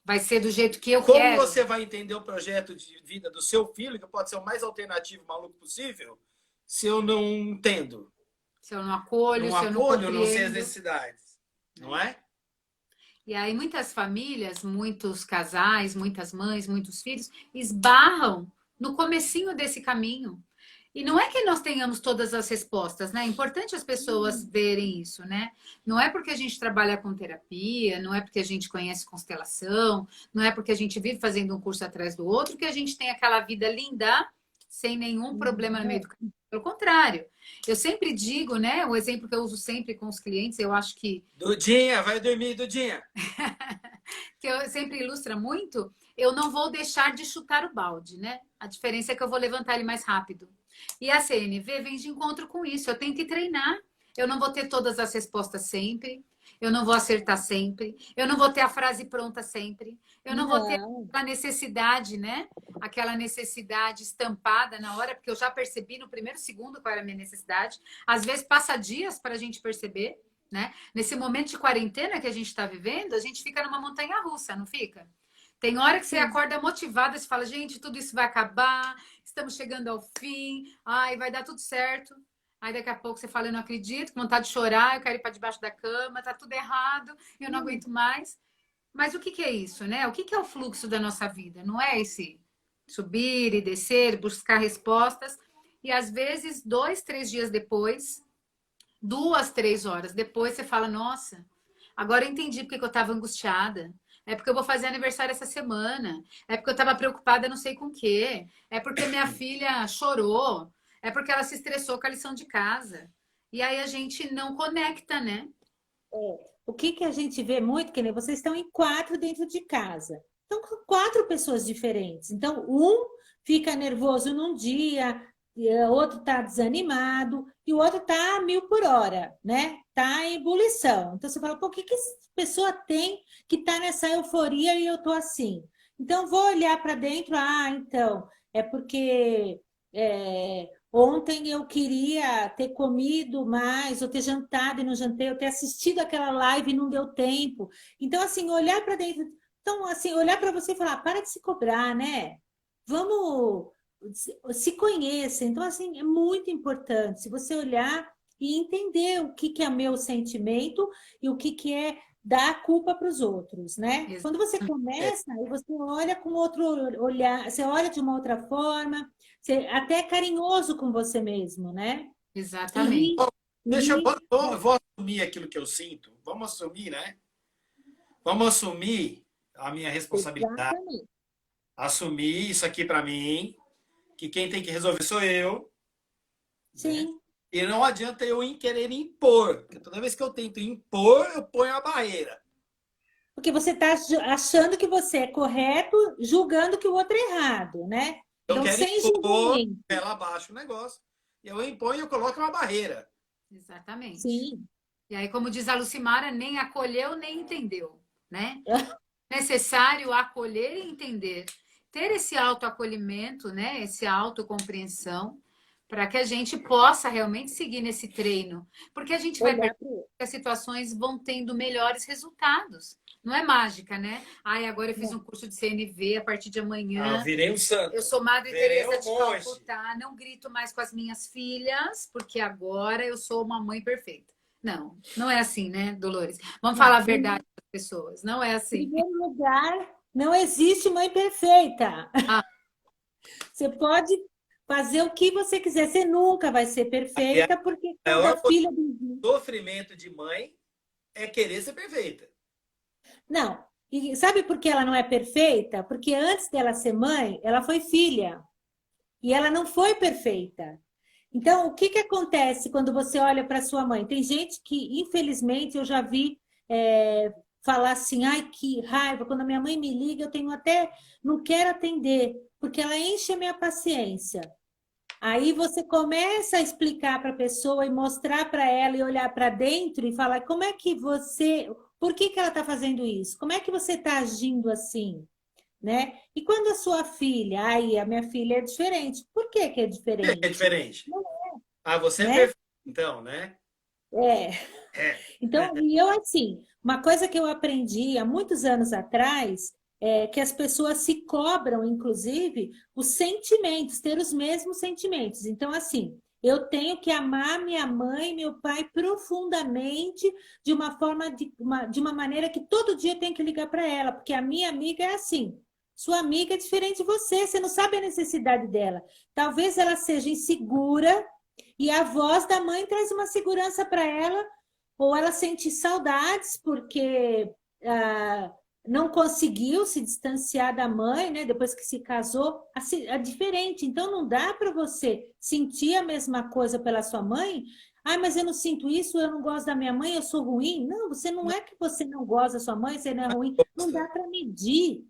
Vai ser do jeito que eu Como quero. você vai entender o projeto de vida do seu filho, que pode ser o mais alternativo, maluco possível, se eu não entendo? Se eu não acolho, se eu não compreendo. Não sei as necessidades. Não é? E aí muitas famílias, muitos casais, muitas mães, muitos filhos esbarram no comecinho desse caminho. E não é que nós tenhamos todas as respostas, né? É importante as pessoas verem isso, né? Não é porque a gente trabalha com terapia, não é porque a gente conhece constelação, não é porque a gente vive fazendo um curso atrás do outro que a gente tem aquela vida linda, sem nenhum problema no meio do caminho. Pelo contrário, eu sempre digo, né? O exemplo que eu uso sempre com os clientes, eu acho que Dudinha, vai dormir, Dudinha. que eu sempre ilustra muito, eu não vou deixar de chutar o balde, né? A diferença é que eu vou levantar ele mais rápido. E a CNV vem de encontro com isso. Eu tenho que treinar. Eu não vou ter todas as respostas sempre. Eu não vou acertar sempre. Eu não vou ter a frase pronta sempre. Eu não vou ter a necessidade, né? Aquela necessidade estampada na hora, porque eu já percebi no primeiro segundo qual era a minha necessidade. Às vezes passa dias para a gente perceber, né? Nesse momento de quarentena que a gente está vivendo, a gente fica numa montanha russa, não fica? Tem hora que você acorda motivada, você fala, gente, tudo isso vai acabar, estamos chegando ao fim, ai, vai dar tudo certo. Aí daqui a pouco você fala, eu não acredito, com vontade de chorar, eu quero ir para debaixo da cama, tá tudo errado, eu não aguento mais. Mas o que que é isso, né? O que que é o fluxo da nossa vida? Não é esse subir e descer, buscar respostas. E às vezes, 2, 3 dias depois, 2, 3 horas depois, você fala, nossa, agora eu entendi porque que eu estava angustiada. É porque eu vou fazer aniversário essa semana. É porque eu estava preocupada não sei com o quê. É porque minha filha chorou. É porque ela se estressou com a lição de casa. E aí a gente não conecta, né? O que que a gente vê muito, que nem vocês estão em 4 dentro de casa. Então, com 4 pessoas diferentes. Então, um fica nervoso num dia, e o outro está desanimado, e o outro está a 1000 por hora, né? Está em ebulição. Então, você fala, pô, o que que essa pessoa tem que está nessa euforia e eu estou assim? Então, vou olhar para dentro, então, é porque ontem eu queria ter comido mais, ou ter jantado e não jantei, ou ter assistido aquela live e não deu tempo. Então, assim, olhar para dentro. Então, assim, olhar para você e falar, para de se cobrar, né? Vamos se conheça. Então, assim, é muito importante se você olhar e entender o que que é meu sentimento e o que que é dar a culpa para os outros, né? Quando você começa, aí você olha com outro olhar, você olha de uma outra forma, você até é carinhoso com você mesmo, né? Exatamente. Eu vou assumir aquilo que eu sinto. Vamos assumir, né? Vamos assumir a minha responsabilidade. Exatamente. Assumir isso aqui para mim, que quem tem que resolver sou eu. Sim. Né? E não adianta eu querer impor, porque toda vez que eu tento impor, eu ponho a barreira. Porque você está achando que você é correto, julgando que o outro é errado, né? Eu então, quero sem impor, julgamento. ela abaixa o negócio. E eu imponho e eu coloco uma barreira. Exatamente. Sim. E aí, como diz a Lucimara, nem acolheu, nem entendeu, né? Necessário acolher e entender. Ter esse autoacolhimento, né? Esse autocompreensão, para que a gente possa realmente seguir nesse treino. Porque a gente vai perceber que as situações vão tendo melhores resultados. Não é mágica, né? Ai, agora eu fiz um curso de CNV, a partir de amanhã. Eu virei um santo. Eu sou Madre Teresa de monge. Calcutá, não grito mais com as minhas filhas, porque agora eu sou uma mãe perfeita. Não, não é assim, né, Dolores? Vamos falar a verdade para as pessoas. Não é assim. Em primeiro lugar, não existe mãe perfeita. Você pode fazer o que você quiser. Você nunca vai ser perfeita, porque cada filha... O sofrimento de mãe é querer ser perfeita. Não. E sabe por que ela não é perfeita? Porque antes dela ser mãe, ela foi filha. E ela não foi perfeita. Então, o que que acontece quando você olha para sua mãe? Tem gente que, infelizmente, eu já vi falar assim, ai, que raiva, quando a minha mãe me liga, eu tenho até, não quero atender, porque ela enche a minha paciência. Aí você começa a explicar para a pessoa e mostrar para ela e olhar para dentro e falar, como é que você, por que que ela está fazendo isso? Como é que você está agindo assim? Né? E quando a sua filha, aí a minha filha é diferente. Por que que é diferente? Por que é diferente? Não é, você é né? perfeito, então, né? Então, e eu assim, uma coisa que eu aprendi há muitos anos atrás é que as pessoas se cobram, inclusive, os sentimentos, ter os mesmos sentimentos. Então, assim, eu tenho que amar minha mãe e meu pai profundamente, de uma forma, de uma maneira que todo dia eu tenho que ligar para ela, porque a minha amiga é assim. Sua amiga é diferente de você não sabe a necessidade dela. Talvez ela seja insegura e a voz da mãe traz uma segurança para ela, ou ela sente saudades porque não conseguiu se distanciar da mãe, né? Depois que se casou, é diferente. Então, não dá para você sentir a mesma coisa pela sua mãe. Ah, mas eu não sinto isso, eu não gosto da minha mãe, eu sou ruim. Não, você não é que você não gosta da sua mãe, você não é ruim. Não dá para medir.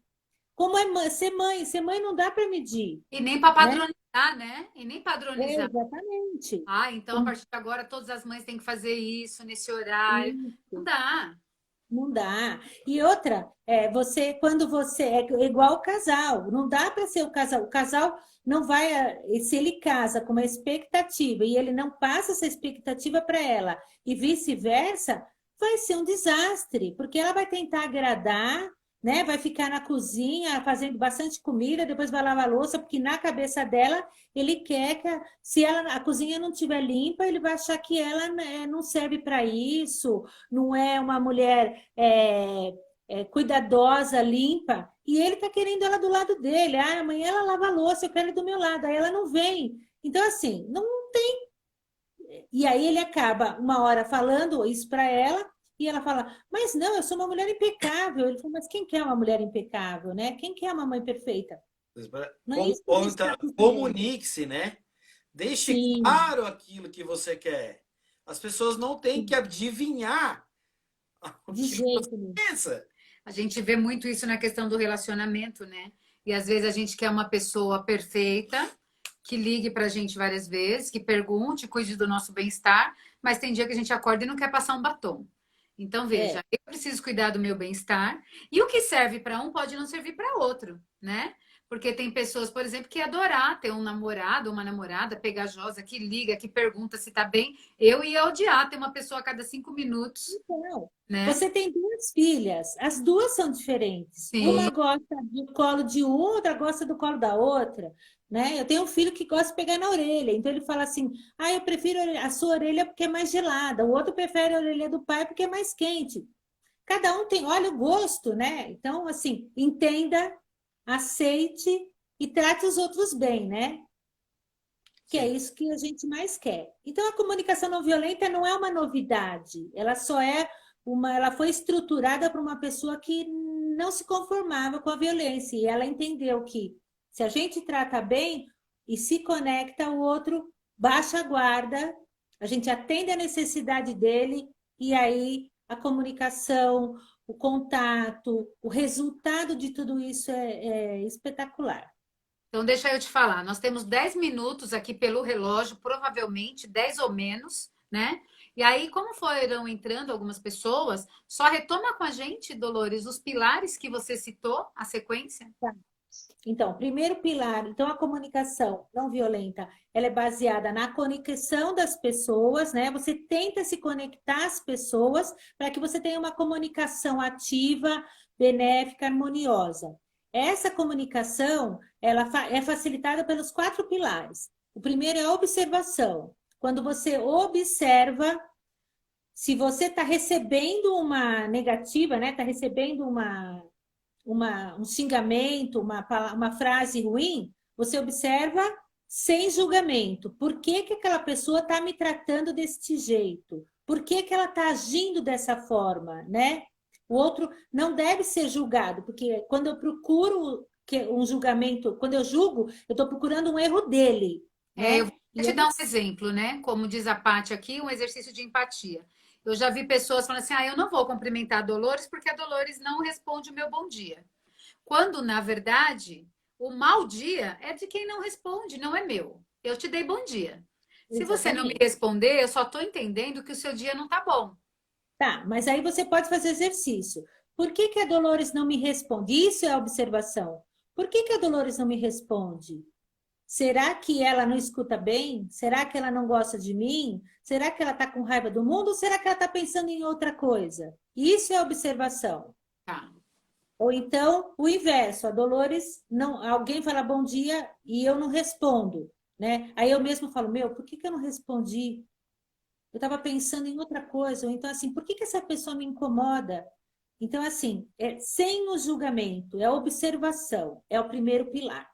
Como é ser mãe? Ser mãe não dá para medir. E nem para Né? padronizar, né? E nem padronizar. Exatamente. Ah, então a partir de agora todas as mães têm que fazer isso nesse horário. Não dá. Não dá. E outra, quando você é igual o casal, não dá para ser o casal. O casal não vai, se ele casa com uma expectativa e ele não passa essa expectativa para ela, e vice-versa, vai ser um desastre, porque ela vai tentar agradar, né? Vai ficar na cozinha fazendo bastante comida, depois vai lavar a louça, porque na cabeça dela ele quer que, se a cozinha não estiver limpa, ele vai achar que ela, né, não serve para isso, não é uma mulher cuidadosa, limpa, e ele está querendo ela do lado dele. Ah, amanhã ela lava a louça, eu quero ele do meu lado, aí ela não vem. Então, assim, não tem. E aí ele acaba uma hora falando isso para ela, e ela fala, mas não, eu sou uma mulher impecável. Ele fala, mas quem quer uma mulher impecável, né? Quem quer uma mãe perfeita? Não é isso que a gente tá dizendo. Comunique-se, né? Deixe Sim, claro aquilo que você quer. As pessoas não têm que adivinhar o de que você jeito nenhum. pensa. A gente vê muito isso na questão do relacionamento, né? E às vezes a gente quer uma pessoa perfeita, que ligue pra gente várias vezes, que pergunte, cuide do nosso bem-estar, mas tem dia que a gente acorda e não quer passar um batom. Então, veja, É, eu preciso cuidar do meu bem-estar, e o que serve para um pode não servir para outro, né? Porque tem pessoas, por exemplo, que adorar ter um namorado, uma namorada pegajosa, que liga, que pergunta se tá bem. Eu ia odiar ter uma pessoa a cada 5 minutos, então, né? você tem duas filhas, as duas são diferentes. Sim. Uma gosta do colo de uma, outra gosta do colo da outra, né? Eu tenho um filho que gosta de pegar na orelha, então ele fala assim: ah, eu prefiro a sua orelha porque é mais gelada, o outro prefere a orelha do pai porque é mais quente. Cada um tem, olha o gosto, né? Então, assim, entenda, aceite e trate os outros bem, né? Que é Sim. isso que a gente mais quer. Então, a comunicação não violenta não é uma novidade, ela só é ela foi estruturada para uma pessoa que não se conformava com a violência, e ela entendeu que se a gente trata bem e se conecta, o outro baixa a guarda, a gente atende a necessidade dele, e aí a comunicação, o contato, o resultado de tudo isso é espetacular. Então, deixa eu te falar. Nós temos 10 minutos aqui pelo relógio, provavelmente 10 ou menos, né? E aí, como foram entrando algumas pessoas, só retoma com a gente, Dolores, os pilares que você citou, a sequência. Então, primeiro pilar, então a comunicação não violenta, ela é baseada na conexão das pessoas, né? Você tenta se conectar às pessoas para que você tenha uma comunicação ativa, benéfica, harmoniosa. Essa comunicação, ela é facilitada pelos 4 pilares. O primeiro é a observação. Quando você observa, se você está recebendo uma negativa, né? Está recebendo um xingamento, uma frase ruim, você observa sem julgamento. Por que que aquela pessoa está me tratando deste jeito? Por que que ela está agindo dessa forma, né? O outro não deve ser julgado, porque quando eu procuro um julgamento, quando eu julgo, eu estou procurando um erro dele, É, eu né? vou E te eu dar um exemplo, né? Como diz a Paty aqui, um exercício de empatia. Eu já vi pessoas falando assim: ah, eu não vou cumprimentar a Dolores porque a Dolores não responde o meu bom dia. Quando, na verdade, o mau dia é de quem não responde, não é meu. Eu te dei bom dia. Se você não me exatamente. responder, eu só estou entendendo que o seu dia não está bom. Tá, mas aí você pode fazer exercício. Por que que a Dolores não me responde? Isso é a observação. Por que que a Dolores não me responde? Será que ela não escuta bem? Será que ela não gosta de mim? Será que ela está com raiva do mundo? Ou será que ela está pensando em outra coisa? Isso é observação. Tá. Ou então, o inverso, a Dolores, não, alguém fala bom dia e eu não respondo, né? Aí eu mesmo falo, meu, por que que eu não respondi? Eu estava pensando em outra coisa. Ou então, assim, por que que essa pessoa me incomoda? Então, assim, sem o julgamento, é a observação, é o primeiro pilar.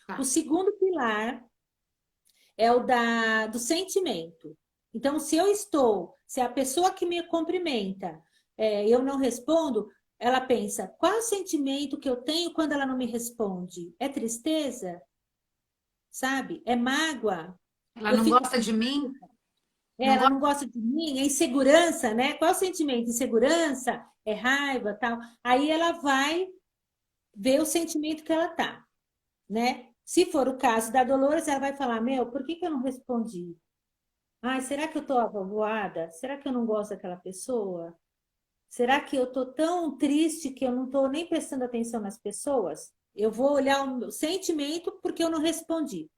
Tá. O segundo pilar é o do sentimento. Então, se a pessoa que me cumprimenta, eu não respondo, ela pensa, qual é o sentimento que eu tenho quando ela não me responde? É tristeza? Sabe? É mágoa? Ela não gosta de mim? Ela não gosta de mim? É insegurança, né? Qual é o sentimento? Insegurança? É raiva, tal? Aí ela vai ver o sentimento que ela tá, né? Se for o caso da Dolores, ela vai falar, meu, por que eu não respondi? Ai, será que eu tô avoada? Será que eu não gosto daquela pessoa? Será que eu tô tão triste que eu não tô nem prestando atenção nas pessoas? Eu vou olhar o meu sentimento porque eu não respondi.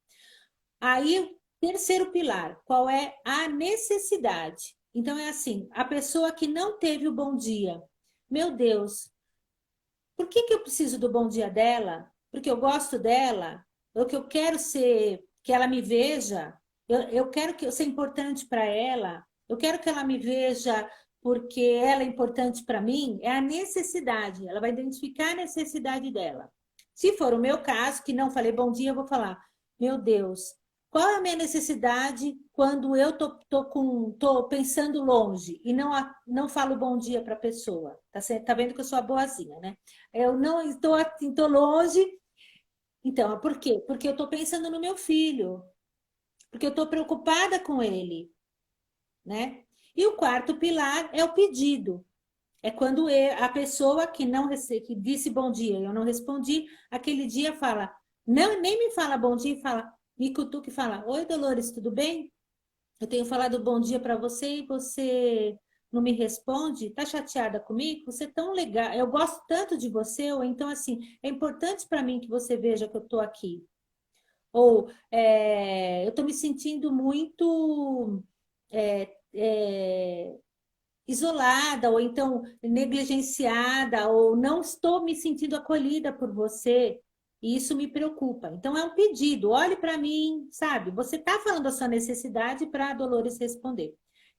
Aí, terceiro pilar, qual é a necessidade? Então, é assim, a pessoa que não teve o bom dia. Meu Deus, por que eu preciso do bom dia dela? Porque eu gosto dela? Ou que eu quero que ela me veja? Eu quero ser importante para ela? Eu quero que ela me veja porque ela é importante para mim? É a necessidade. Ela vai identificar a necessidade dela. Se for o meu caso, que não falei bom dia, eu vou falar: meu Deus, qual é a minha necessidade quando eu tô pensando longe e não falo bom dia para a pessoa? Tá vendo que eu sou a boazinha, né? Eu não estou longe. Então, por quê? Porque eu estou pensando no meu filho, porque eu estou preocupada com ele, né? E o quarto pilar é o pedido. É quando a pessoa que disse bom dia, eu não respondi, aquele dia fala, não, nem me fala bom dia, me cutuca e fala, oi Dolores, tudo bem? Eu tenho falado bom dia para você e você não me responde? Tá chateada comigo? Você é tão legal, eu gosto tanto de você, ou então assim, é importante para mim que você veja que eu estou aqui. Ou eu estou me sentindo muito é, é, isolada, ou então negligenciada, ou não estou me sentindo acolhida por você. E isso me preocupa. Então, é um pedido, olhe para mim, sabe? Você está falando a sua necessidade para a Dolores responder.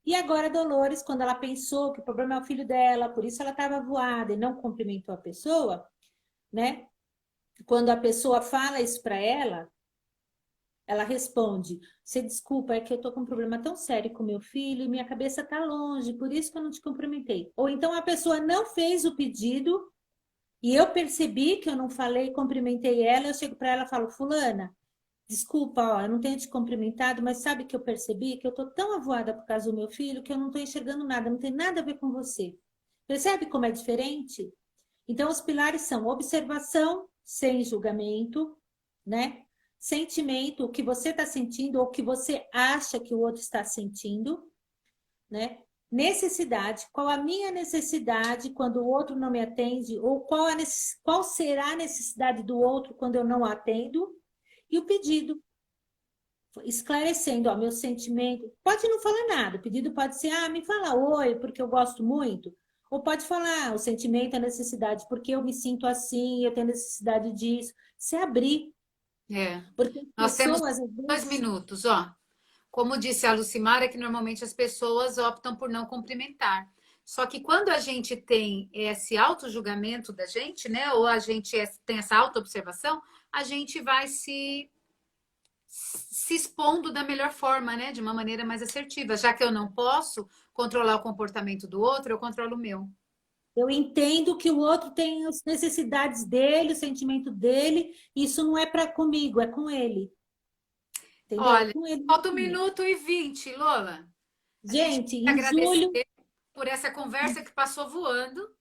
E agora, a Dolores, quando ela pensou que o problema é o filho dela, por isso ela estava voada e não cumprimentou a pessoa, né? Quando a pessoa fala isso para ela responde: você desculpa, é que eu tô com um problema tão sério com meu filho e minha cabeça tá longe, por isso que eu não te cumprimentei. Ou então a pessoa não fez o pedido e eu percebi que eu não falei, cumprimentei ela, eu chego para ela e falo: fulana, desculpa, ó, eu não tenho te cumprimentado, mas sabe que eu percebi que eu tô tão avoada por causa do meu filho que eu não tô enxergando nada, não tem nada a ver com você. Percebe como é diferente? Então, os pilares são observação sem julgamento, né? Sentimento, o que você está sentindo ou o que você acha que o outro está sentindo, né? Necessidade, qual a minha necessidade quando o outro não me atende, ou qual será a necessidade do outro quando eu não atendo, e o pedido, esclarecendo, ó, meu sentimento. Pode não falar nada, o pedido pode ser, me fala oi, porque eu gosto muito. Ou pode falar o sentimento, a necessidade, porque eu me sinto assim, eu tenho necessidade disso. Se abrir. É. Porque as Nós temos pessoas, às 2 minutos, ó. Como disse a Lucimara, é que normalmente as pessoas optam por não cumprimentar. Só que quando a gente tem esse auto-julgamento da gente, né? Ou a gente tem essa auto-observação, a gente vai se expondo da melhor forma, né? De uma maneira mais assertiva. Já que eu não posso controlar o comportamento do outro, eu controlo o meu. eu entendo que o outro tem as necessidades dele, o sentimento dele, isso não é para comigo, é com ele. Entendeu? É Olha, com ele. falta 1 minuto e 20, Lola. A gente Gente, quer em julho, agradecer por essa conversa que passou voando.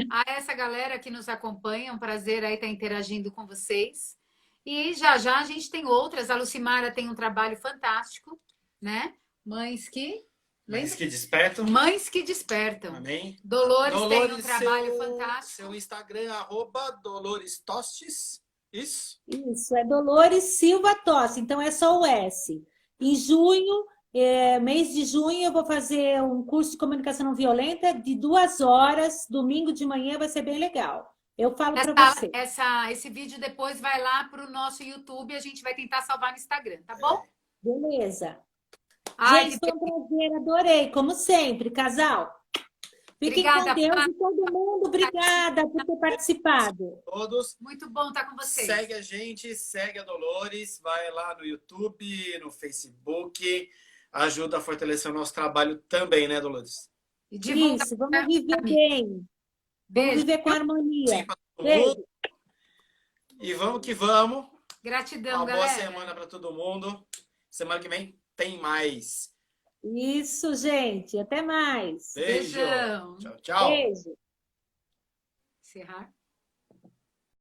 A essa galera que nos acompanha, é um prazer aí estar interagindo com vocês. E já já a gente tem outras. A Lucimara tem um trabalho fantástico, né? Mães que. Mães Lembra? que despertam. Mães que despertam. Amém. Dolores tem um trabalho seu, fantástico. seu Instagram, Dolores Tostes. Isso? isso, é Dolores Silva Tosse, então é só o S. Em junho, mês de junho, eu vou fazer um curso de comunicação não violenta de 2 horas, domingo de manhã, vai ser bem legal. Eu falo para você. Esse vídeo depois vai lá para o nosso YouTube e a gente vai tentar salvar no Instagram, tá bom? Beleza. Ai, Gente, foi um prazer, adorei, como sempre, casal. Fiquem Obrigada, com Deus Pat. e todo mundo. Obrigada por ter participado. Todos. Muito bom estar com vocês. Segue a gente, segue a Dolores, vai lá no YouTube, no Facebook, ajuda a fortalecer o nosso trabalho também, né, Dolores? E divulga Isso, vamos pra viver mim. bem. Vamos Beijo. viver com harmonia. Sim, pra todo Beijo. mundo. E vamos que vamos. Gratidão, Uma boa galera. semana para todo mundo. Semana que vem tem mais. Isso, gente. Até mais. Beijo. Beijão. Tchau, tchau. Beijo. Encerrar.